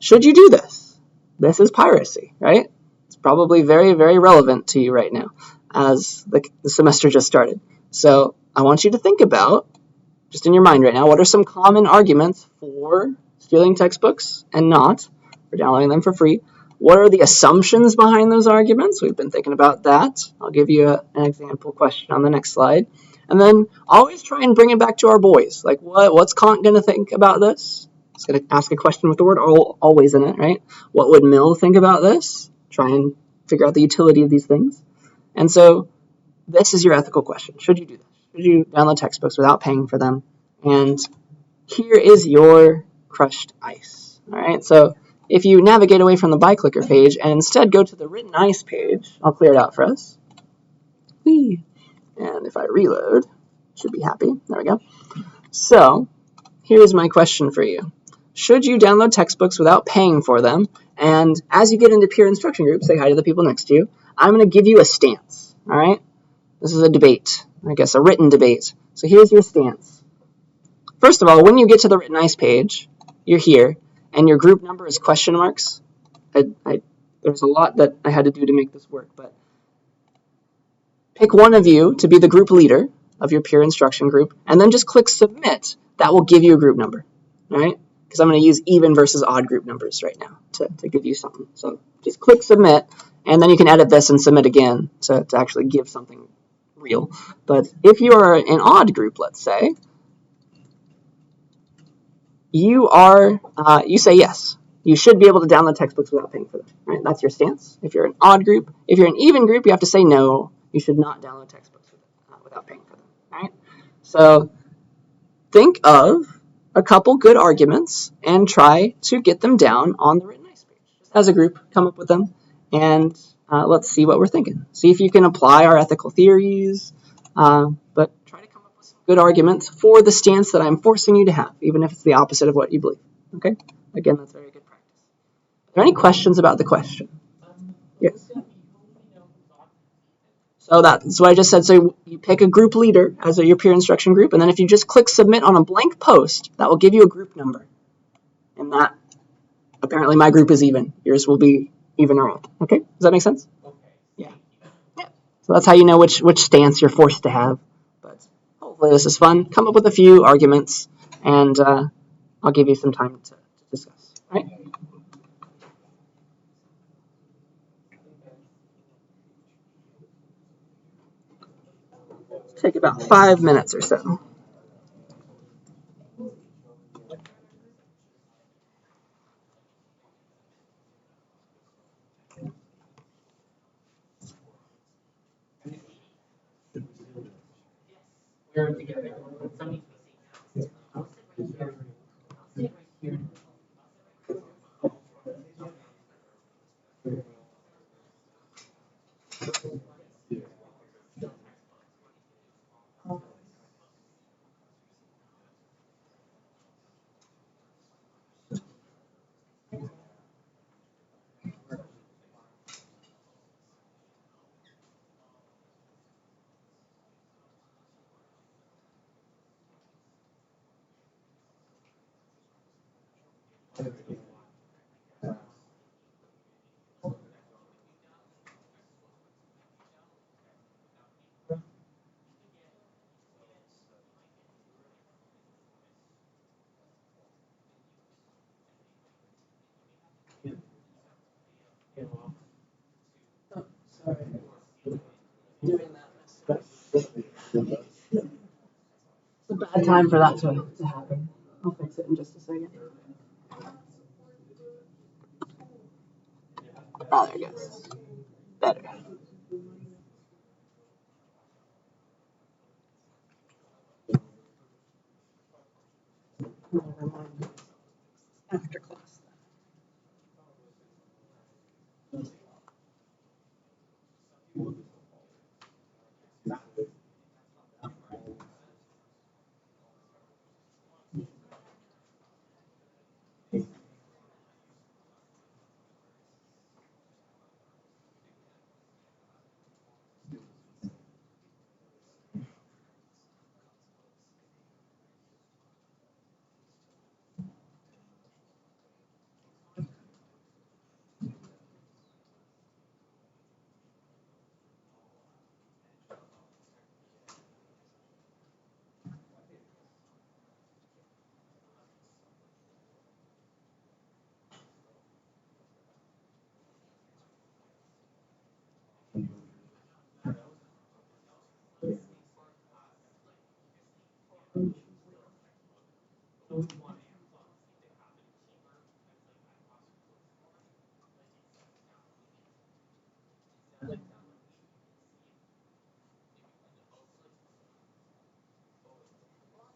Should you do this? This is piracy, right? It's probably very, very relevant to you right now as the semester just started. So I want you to think about, just in your mind right now, what are some common arguments for stealing textbooks and not for downloading them for free? What are the assumptions behind those arguments? We've been thinking about that. I'll give you an example question on the next slide. And then always try and bring it back to our boys. Like, what's Kant going to think about this? It's going to ask a question with the word always in it, right? What would Mill think about this? Try and figure out the utility of these things. And so this is your ethical question. Should you do this? Should you download textbooks without paying for them? And here is your crushed ice. All right, so if you navigate away from the buy clicker page and instead go to the written ice page, I'll clear it out for us. Whee. And if I reload, should be happy. There we go. So here's my question for you. Should you download textbooks without paying for them? And as you get into peer instruction groups, say hi to the people next to you. I'm going to give you a stance. All right? This is a debate, I guess, a written debate. So here's your stance. First of all, when you get to the written ice page, you're here, and your group number is question marks. There's a lot that I had to do to make this work, but pick one of you to be the group leader of your peer instruction group, and then just click submit. That will give you a group number, all right? Because I'm going to use even versus odd group numbers right now to give you something. So just click submit, and then you can edit this and submit again to actually give something real. But if you are an odd group, let's say, you say yes. You should be able to download textbooks without paying for them. Right? That's your stance. If you're an odd group, if you're an even group, you have to say no. You should not download textbooks without paying for them. Right? So think of a couple good arguments and try to get them down on the written ice page. Just as a group, come up with them, and let's see what we're thinking. See if you can apply our ethical theories, but try to come up with some good arguments for the stance that I'm forcing you to have, even if it's the opposite of what you believe. Okay? Again, that's very good practice. Are there any questions about the question? Yes. So that's what I just said. So you pick a group leader as your peer instruction group, and then if you just click submit on a blank post, that will give you a group number. And that, apparently my group is even. Yours will be even or odd. Okay? Does that make sense? Okay. Yeah. So that's how you know which stance you're forced to have. But hopefully this is fun. Come up with a few arguments, and I'll give you some time to discuss. All right? Take about 5 minutes or so. We're together. Something to the same house. I'll sit right here. I'll sit right here. Oh, sorry. Doing that. It's a bad time for that to happen. I'll fix it in just a second. Oh, there it goes. Better. Never mind. After class.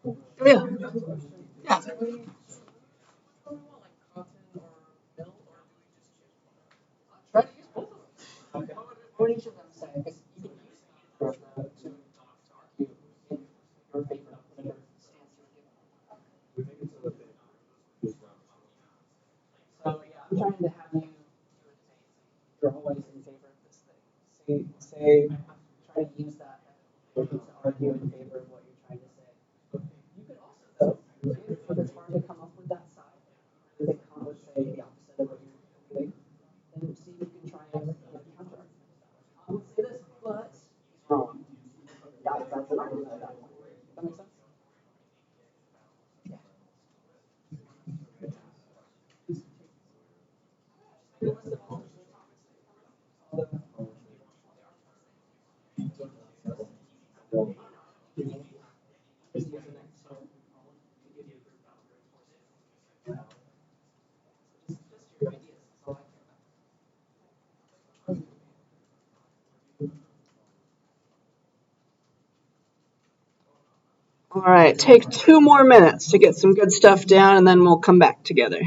Oh, yeah. Yeah. Try to use both of them. What would each of them say? Because you can use either of them to argue in your favor, whatever stance you're given. So yeah, I'm trying to have you do it as you're always in favor of this thing. Say, try to use that to argue in favor of what you're trying to say. You could also, though, if it's hard to come up with that side, I think Kant would say the opposite of what you're doing, then see if you can try and counter argument. Kant would say this, but he's wrong. That's an argument at that point. Does that make sense? All right, take 2 more minutes to get some good stuff down, and then we'll come back together.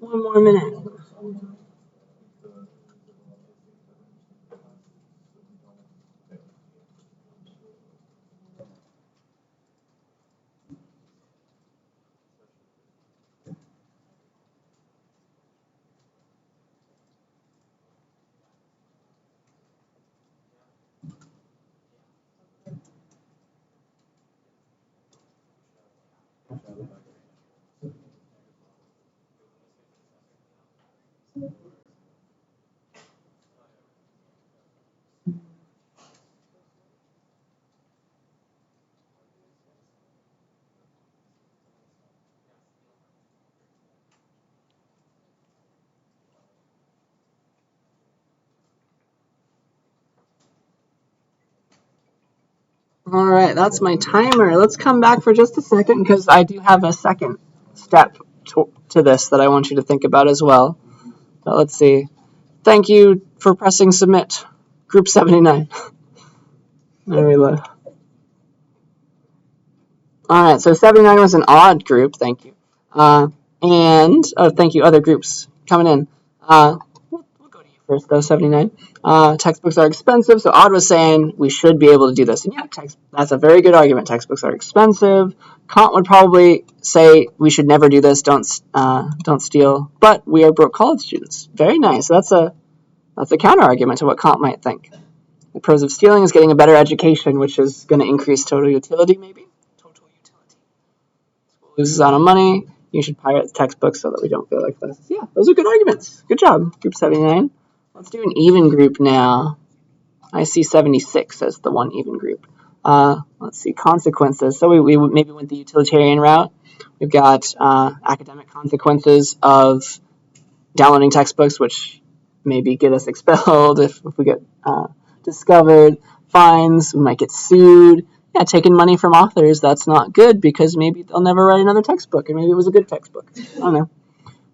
One more minute. All right, that's my timer. Let's come back for just a second because I do have a second step to this that I want you to think about as well. But let's see. Thank you for pressing submit. Group 79. There we go. All right, so 79 was an odd group. Thank you. And thank you, other groups coming in. We'll go to you first, though, 79. Textbooks are expensive, so Odd was saying we should be able to do this. And yeah, that's a very good argument. Textbooks are expensive. Kant would probably say we should never do this. Don't steal. But we are broke college students. Very nice. That's a counter argument to what Kant might think. The pros of stealing is getting a better education, which is going to increase total utility, maybe. Total utility. School loses out on money. You should pirate the textbooks so that we don't feel like this. Yeah, those are good arguments. Good job, Group 79. Let's do an even group now. I see 76 as the one even group. Let's see, consequences. So we maybe went the utilitarian route. We've got academic consequences of downloading textbooks, which maybe get us expelled if we get discovered. Fines, we might get sued. Yeah, taking money from authors, that's not good because maybe they'll never write another textbook, and maybe it was a good textbook. I don't know.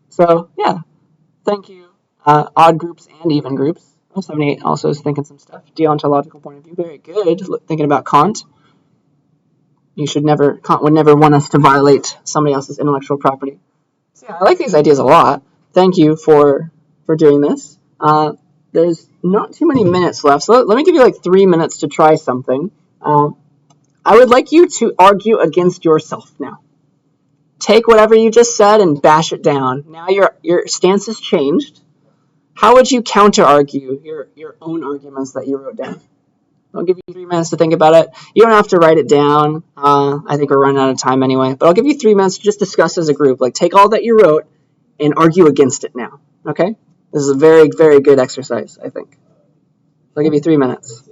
So, yeah, thank you. Odd groups and even groups. 78 also is thinking some stuff. Deontological point of view, very good. Thinking about Kant. Kant would never want us to violate somebody else's intellectual property. So yeah, I like these ideas a lot. Thank you for doing this. there's not too many minutes left, so let me give you like 3 minutes to try something. I would like you to argue against yourself now. Take whatever you just said and bash it down. Now your stance has changed. How would you counter-argue your own arguments that you wrote down? I'll give you 3 minutes to think about it. You don't have to write it down. I think we're running out of time anyway. But I'll give you 3 minutes to just discuss as a group. Like, take all that you wrote and argue against it now. Okay? This is a very, very good exercise, I think. I'll give you 3 minutes.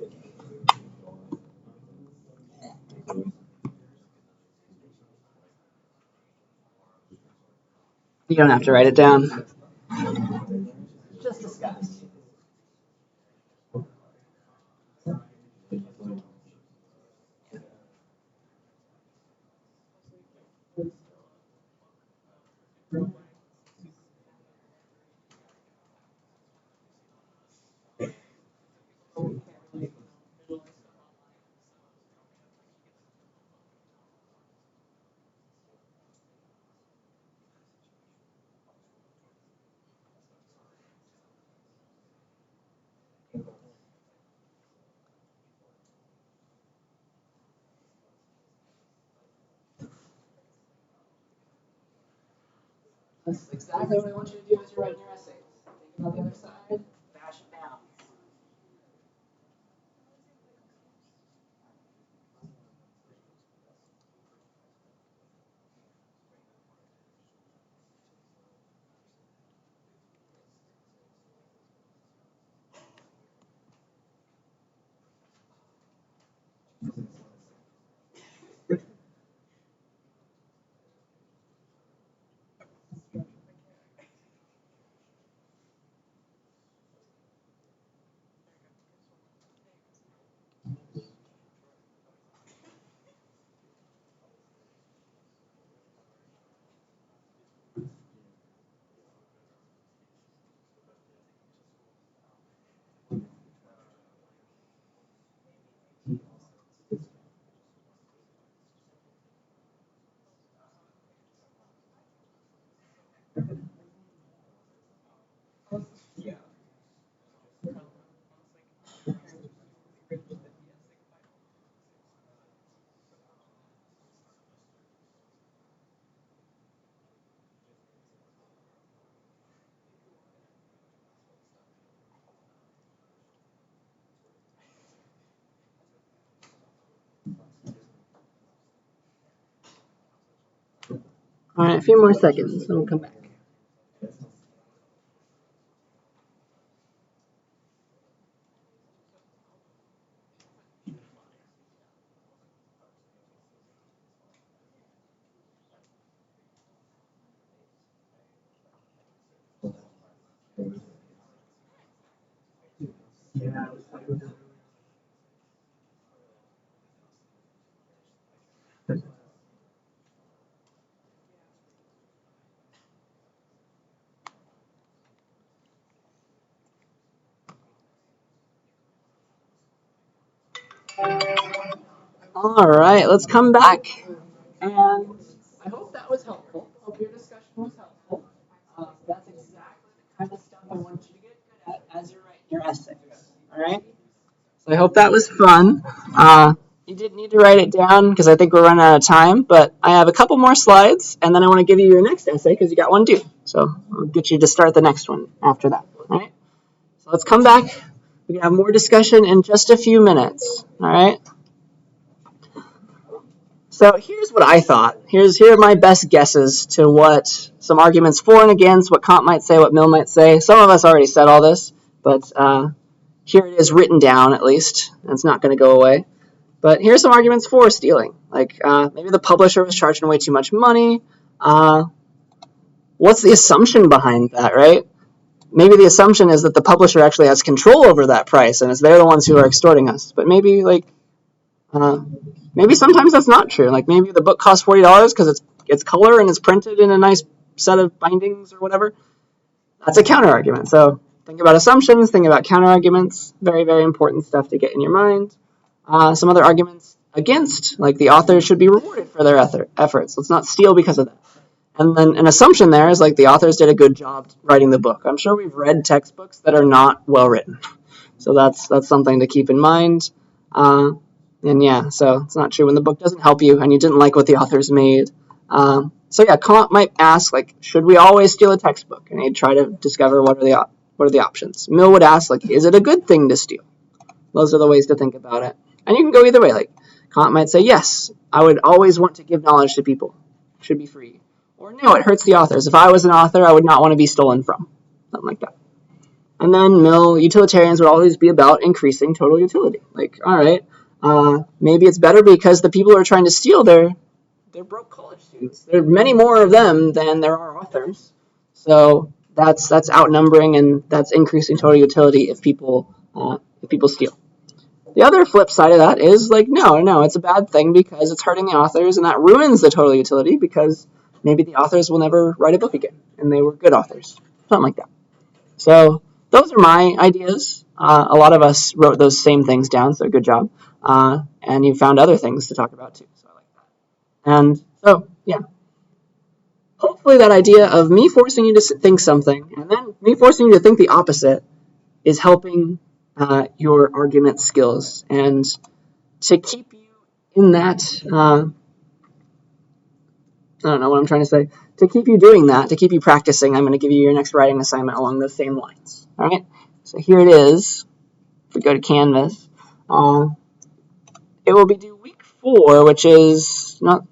You don't have to write it down. Just discuss. That's exactly what I want you to do as you're writing your essays. Think about the other side, bash it down. All right, a few more seconds, and we'll come back. All right, let's come back. And I hope that was helpful. I hope your discussion was helpful. That's exactly the kind of stuff I want you to get good at as you're writing your essays. All right? So I hope that was fun. You didn't need to write it down because I think we're running out of time, but I have a couple more slides, and then I want to give you your next essay because you got one due. So I'll get you to start the next one after that. All right? So let's come back. We can have more discussion in just a few minutes. All right? So here's what I thought. Here are my best guesses to what some arguments for and against, what Kant might say, what Mill might say. Some of us already said all this, but here it is written down at least, and it's not going to go away. But here's some arguments for stealing. Like maybe the publisher was charging way too much money. What's the assumption behind that, right? Maybe the assumption is that the publisher actually has control over that price, and they're the ones who are extorting us. But maybe maybe sometimes that's not true. Like maybe the book costs $40 because it's color and it's printed in a nice set of bindings or whatever. That's a counter argument. So think about assumptions, think about counter arguments. Very, very important stuff to get in your mind. Some other arguments against, like the author should be rewarded for their efforts. Let's not steal because of that. And then an assumption there is like the authors did a good job writing the book. I'm sure we've read textbooks that are not well written. So that's something to keep in mind. And yeah, so it's not true when the book doesn't help you and you didn't like what the authors made. So yeah, Kant might ask, like, should we always steal a textbook? And he'd try to discover what are the options. Mill would ask, like, is it a good thing to steal? Those are the ways to think about it. And you can go either way. Like, Kant might say, yes, I would always want to give knowledge to people. It should be free. Or no, it hurts the authors. If I was an author, I would not want to be stolen from. Something like that. And then Mill, utilitarians would always be about increasing total utility. Like, all right, maybe it's better because the people who are trying to steal, they're broke college students. There are many more of them than there are authors. So that's outnumbering and that's increasing total utility if people steal. The other flip side of that is like, no, it's a bad thing because it's hurting the authors and that ruins the total utility because maybe the authors will never write a book again and they were good authors. Something like that. So those are my ideas. A lot of us wrote those same things down, so good job. And you found other things to talk about too, so I like that. And so, yeah. Hopefully that idea of me forcing you to think something and then me forcing you to think the opposite is helping your argument skills. And to keep you in that, I don't know what I'm trying to say. To keep you doing that, to keep you practicing, I'm going to give you your next writing assignment along those same lines. All right? So here it is. If we go to Canvas, it will be due week 4, which is not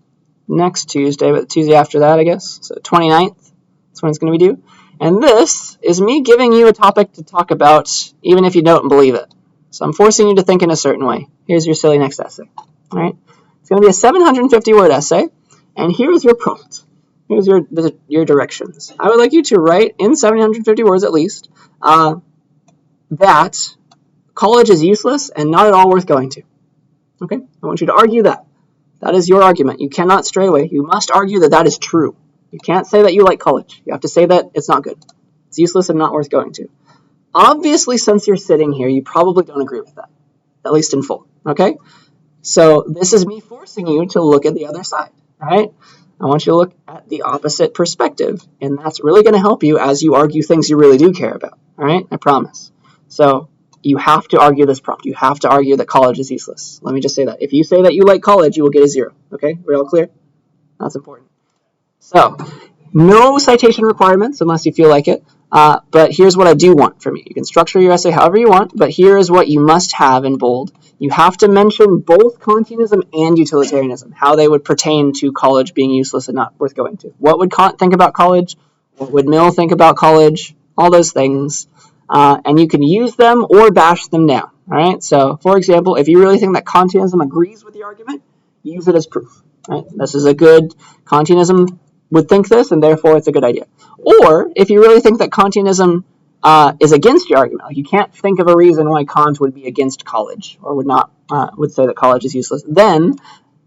next Tuesday, but the Tuesday after that, I guess. So 29th, that's when it's going to be due. And this is me giving you a topic to talk about, even if you don't believe it. So I'm forcing you to think in a certain way. Here's your silly next essay. All right? It's going to be a 750-word essay, and here's your prompt. Here's your directions. I would like you to write in 750 words at least that college is useless and not at all worth going to. Okay? I want you to argue that. That is your argument. You cannot stray away. You must argue that that is true. You can't say that you like college. You have to say that it's not good. It's useless and not worth going to. Obviously, since you're sitting here, you probably don't agree with that, at least in full. Okay? So this is me forcing you to look at the other side. Right? I want you to look at the opposite perspective, and that's really going to help you as you argue things you really do care about. All right? I promise. So you have to argue this prompt. You have to argue that college is useless. Let me just say that. If you say that you like college, you will get a 0. Okay? We're all clear? That's important. So, no citation requirements unless you feel like it. But here's what I do want from you. You can structure your essay however you want, but here is what you must have in bold. You have to mention both Kantianism and utilitarianism, how they would pertain to college being useless and not worth going to. What would Kant think about college? What would Mill think about college? All those things. And you can use them or bash them down. All right. So, for example, if you really think that Kantianism agrees with the argument, use it as proof. Right? This is a good Kantianism would think this, and therefore it's a good idea. Or if you really think that Kantianism is against your argument, like you can't think of a reason why Kant would be against college or would say that college is useless, then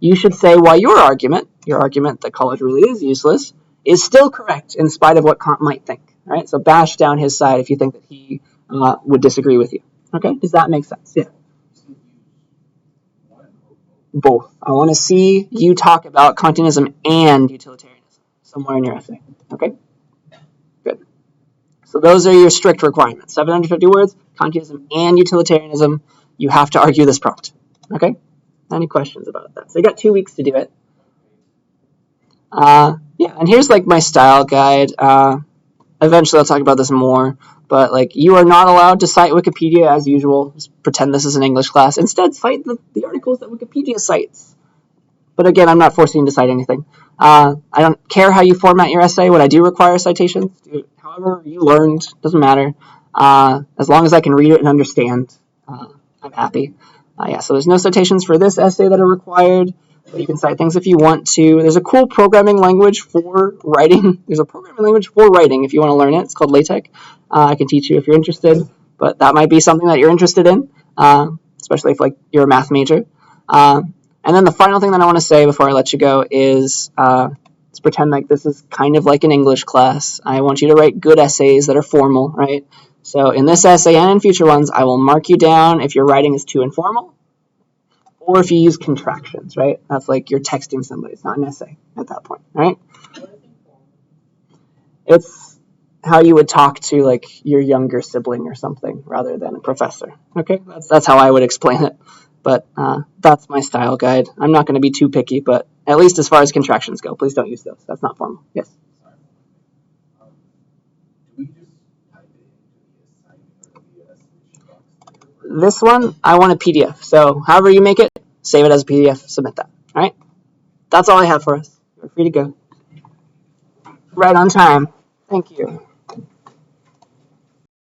you should say why your argument that college really is useless, is still correct in spite of what Kant might think. Right? So bash down his side if you think that he would disagree with you. Okay? Does that make sense? Yeah. Both. I want to see you talk about Kantianism and utilitarianism somewhere in your essay. Okay? Good. So those are your strict requirements. 750 words, Kantianism and utilitarianism. You have to argue this prompt. Okay? Any questions about that? So you got 2 weeks to do it. Yeah, and here's like my style guide. Eventually I'll talk about this more, but like you are not allowed to cite Wikipedia as usual. Just pretend this is an English class. Instead, cite the articles that Wikipedia cites. But again, I'm not forcing you to cite anything. I don't care how you format your essay. What I do require citations. Do it however you learned. Doesn't matter. As long as I can read it and understand, I'm happy. Yeah, so there's no citations for this essay that are required. But you can cite things if you want to. There's a cool programming language for writing. There's a programming language for writing if you want to learn it. It's called LaTeX. I can teach you if you're interested. But that might be something that you're interested in, especially if like you're a math major. And then the final thing that I want to say before I let you go is let's pretend like this is kind of like an English class. I want you to write good essays that are formal, right? So in this essay and in future ones, I will mark you down if your writing is too informal or if you use contractions, right? That's like you're texting somebody. It's not an essay at that point, right? It's how you would talk to like your younger sibling or something rather than a professor. Okay, that's how I would explain it. But that's my style guide. I'm not going to be too picky, but at least as far as contractions go, please don't use those. That's not formal. Yes. Do we just type it into the assignment or the submission box there? This one, I want a PDF. So however you make it, save it as a PDF, submit that. All right? That's all I have for us. You're free to go. Right on time. Thank you.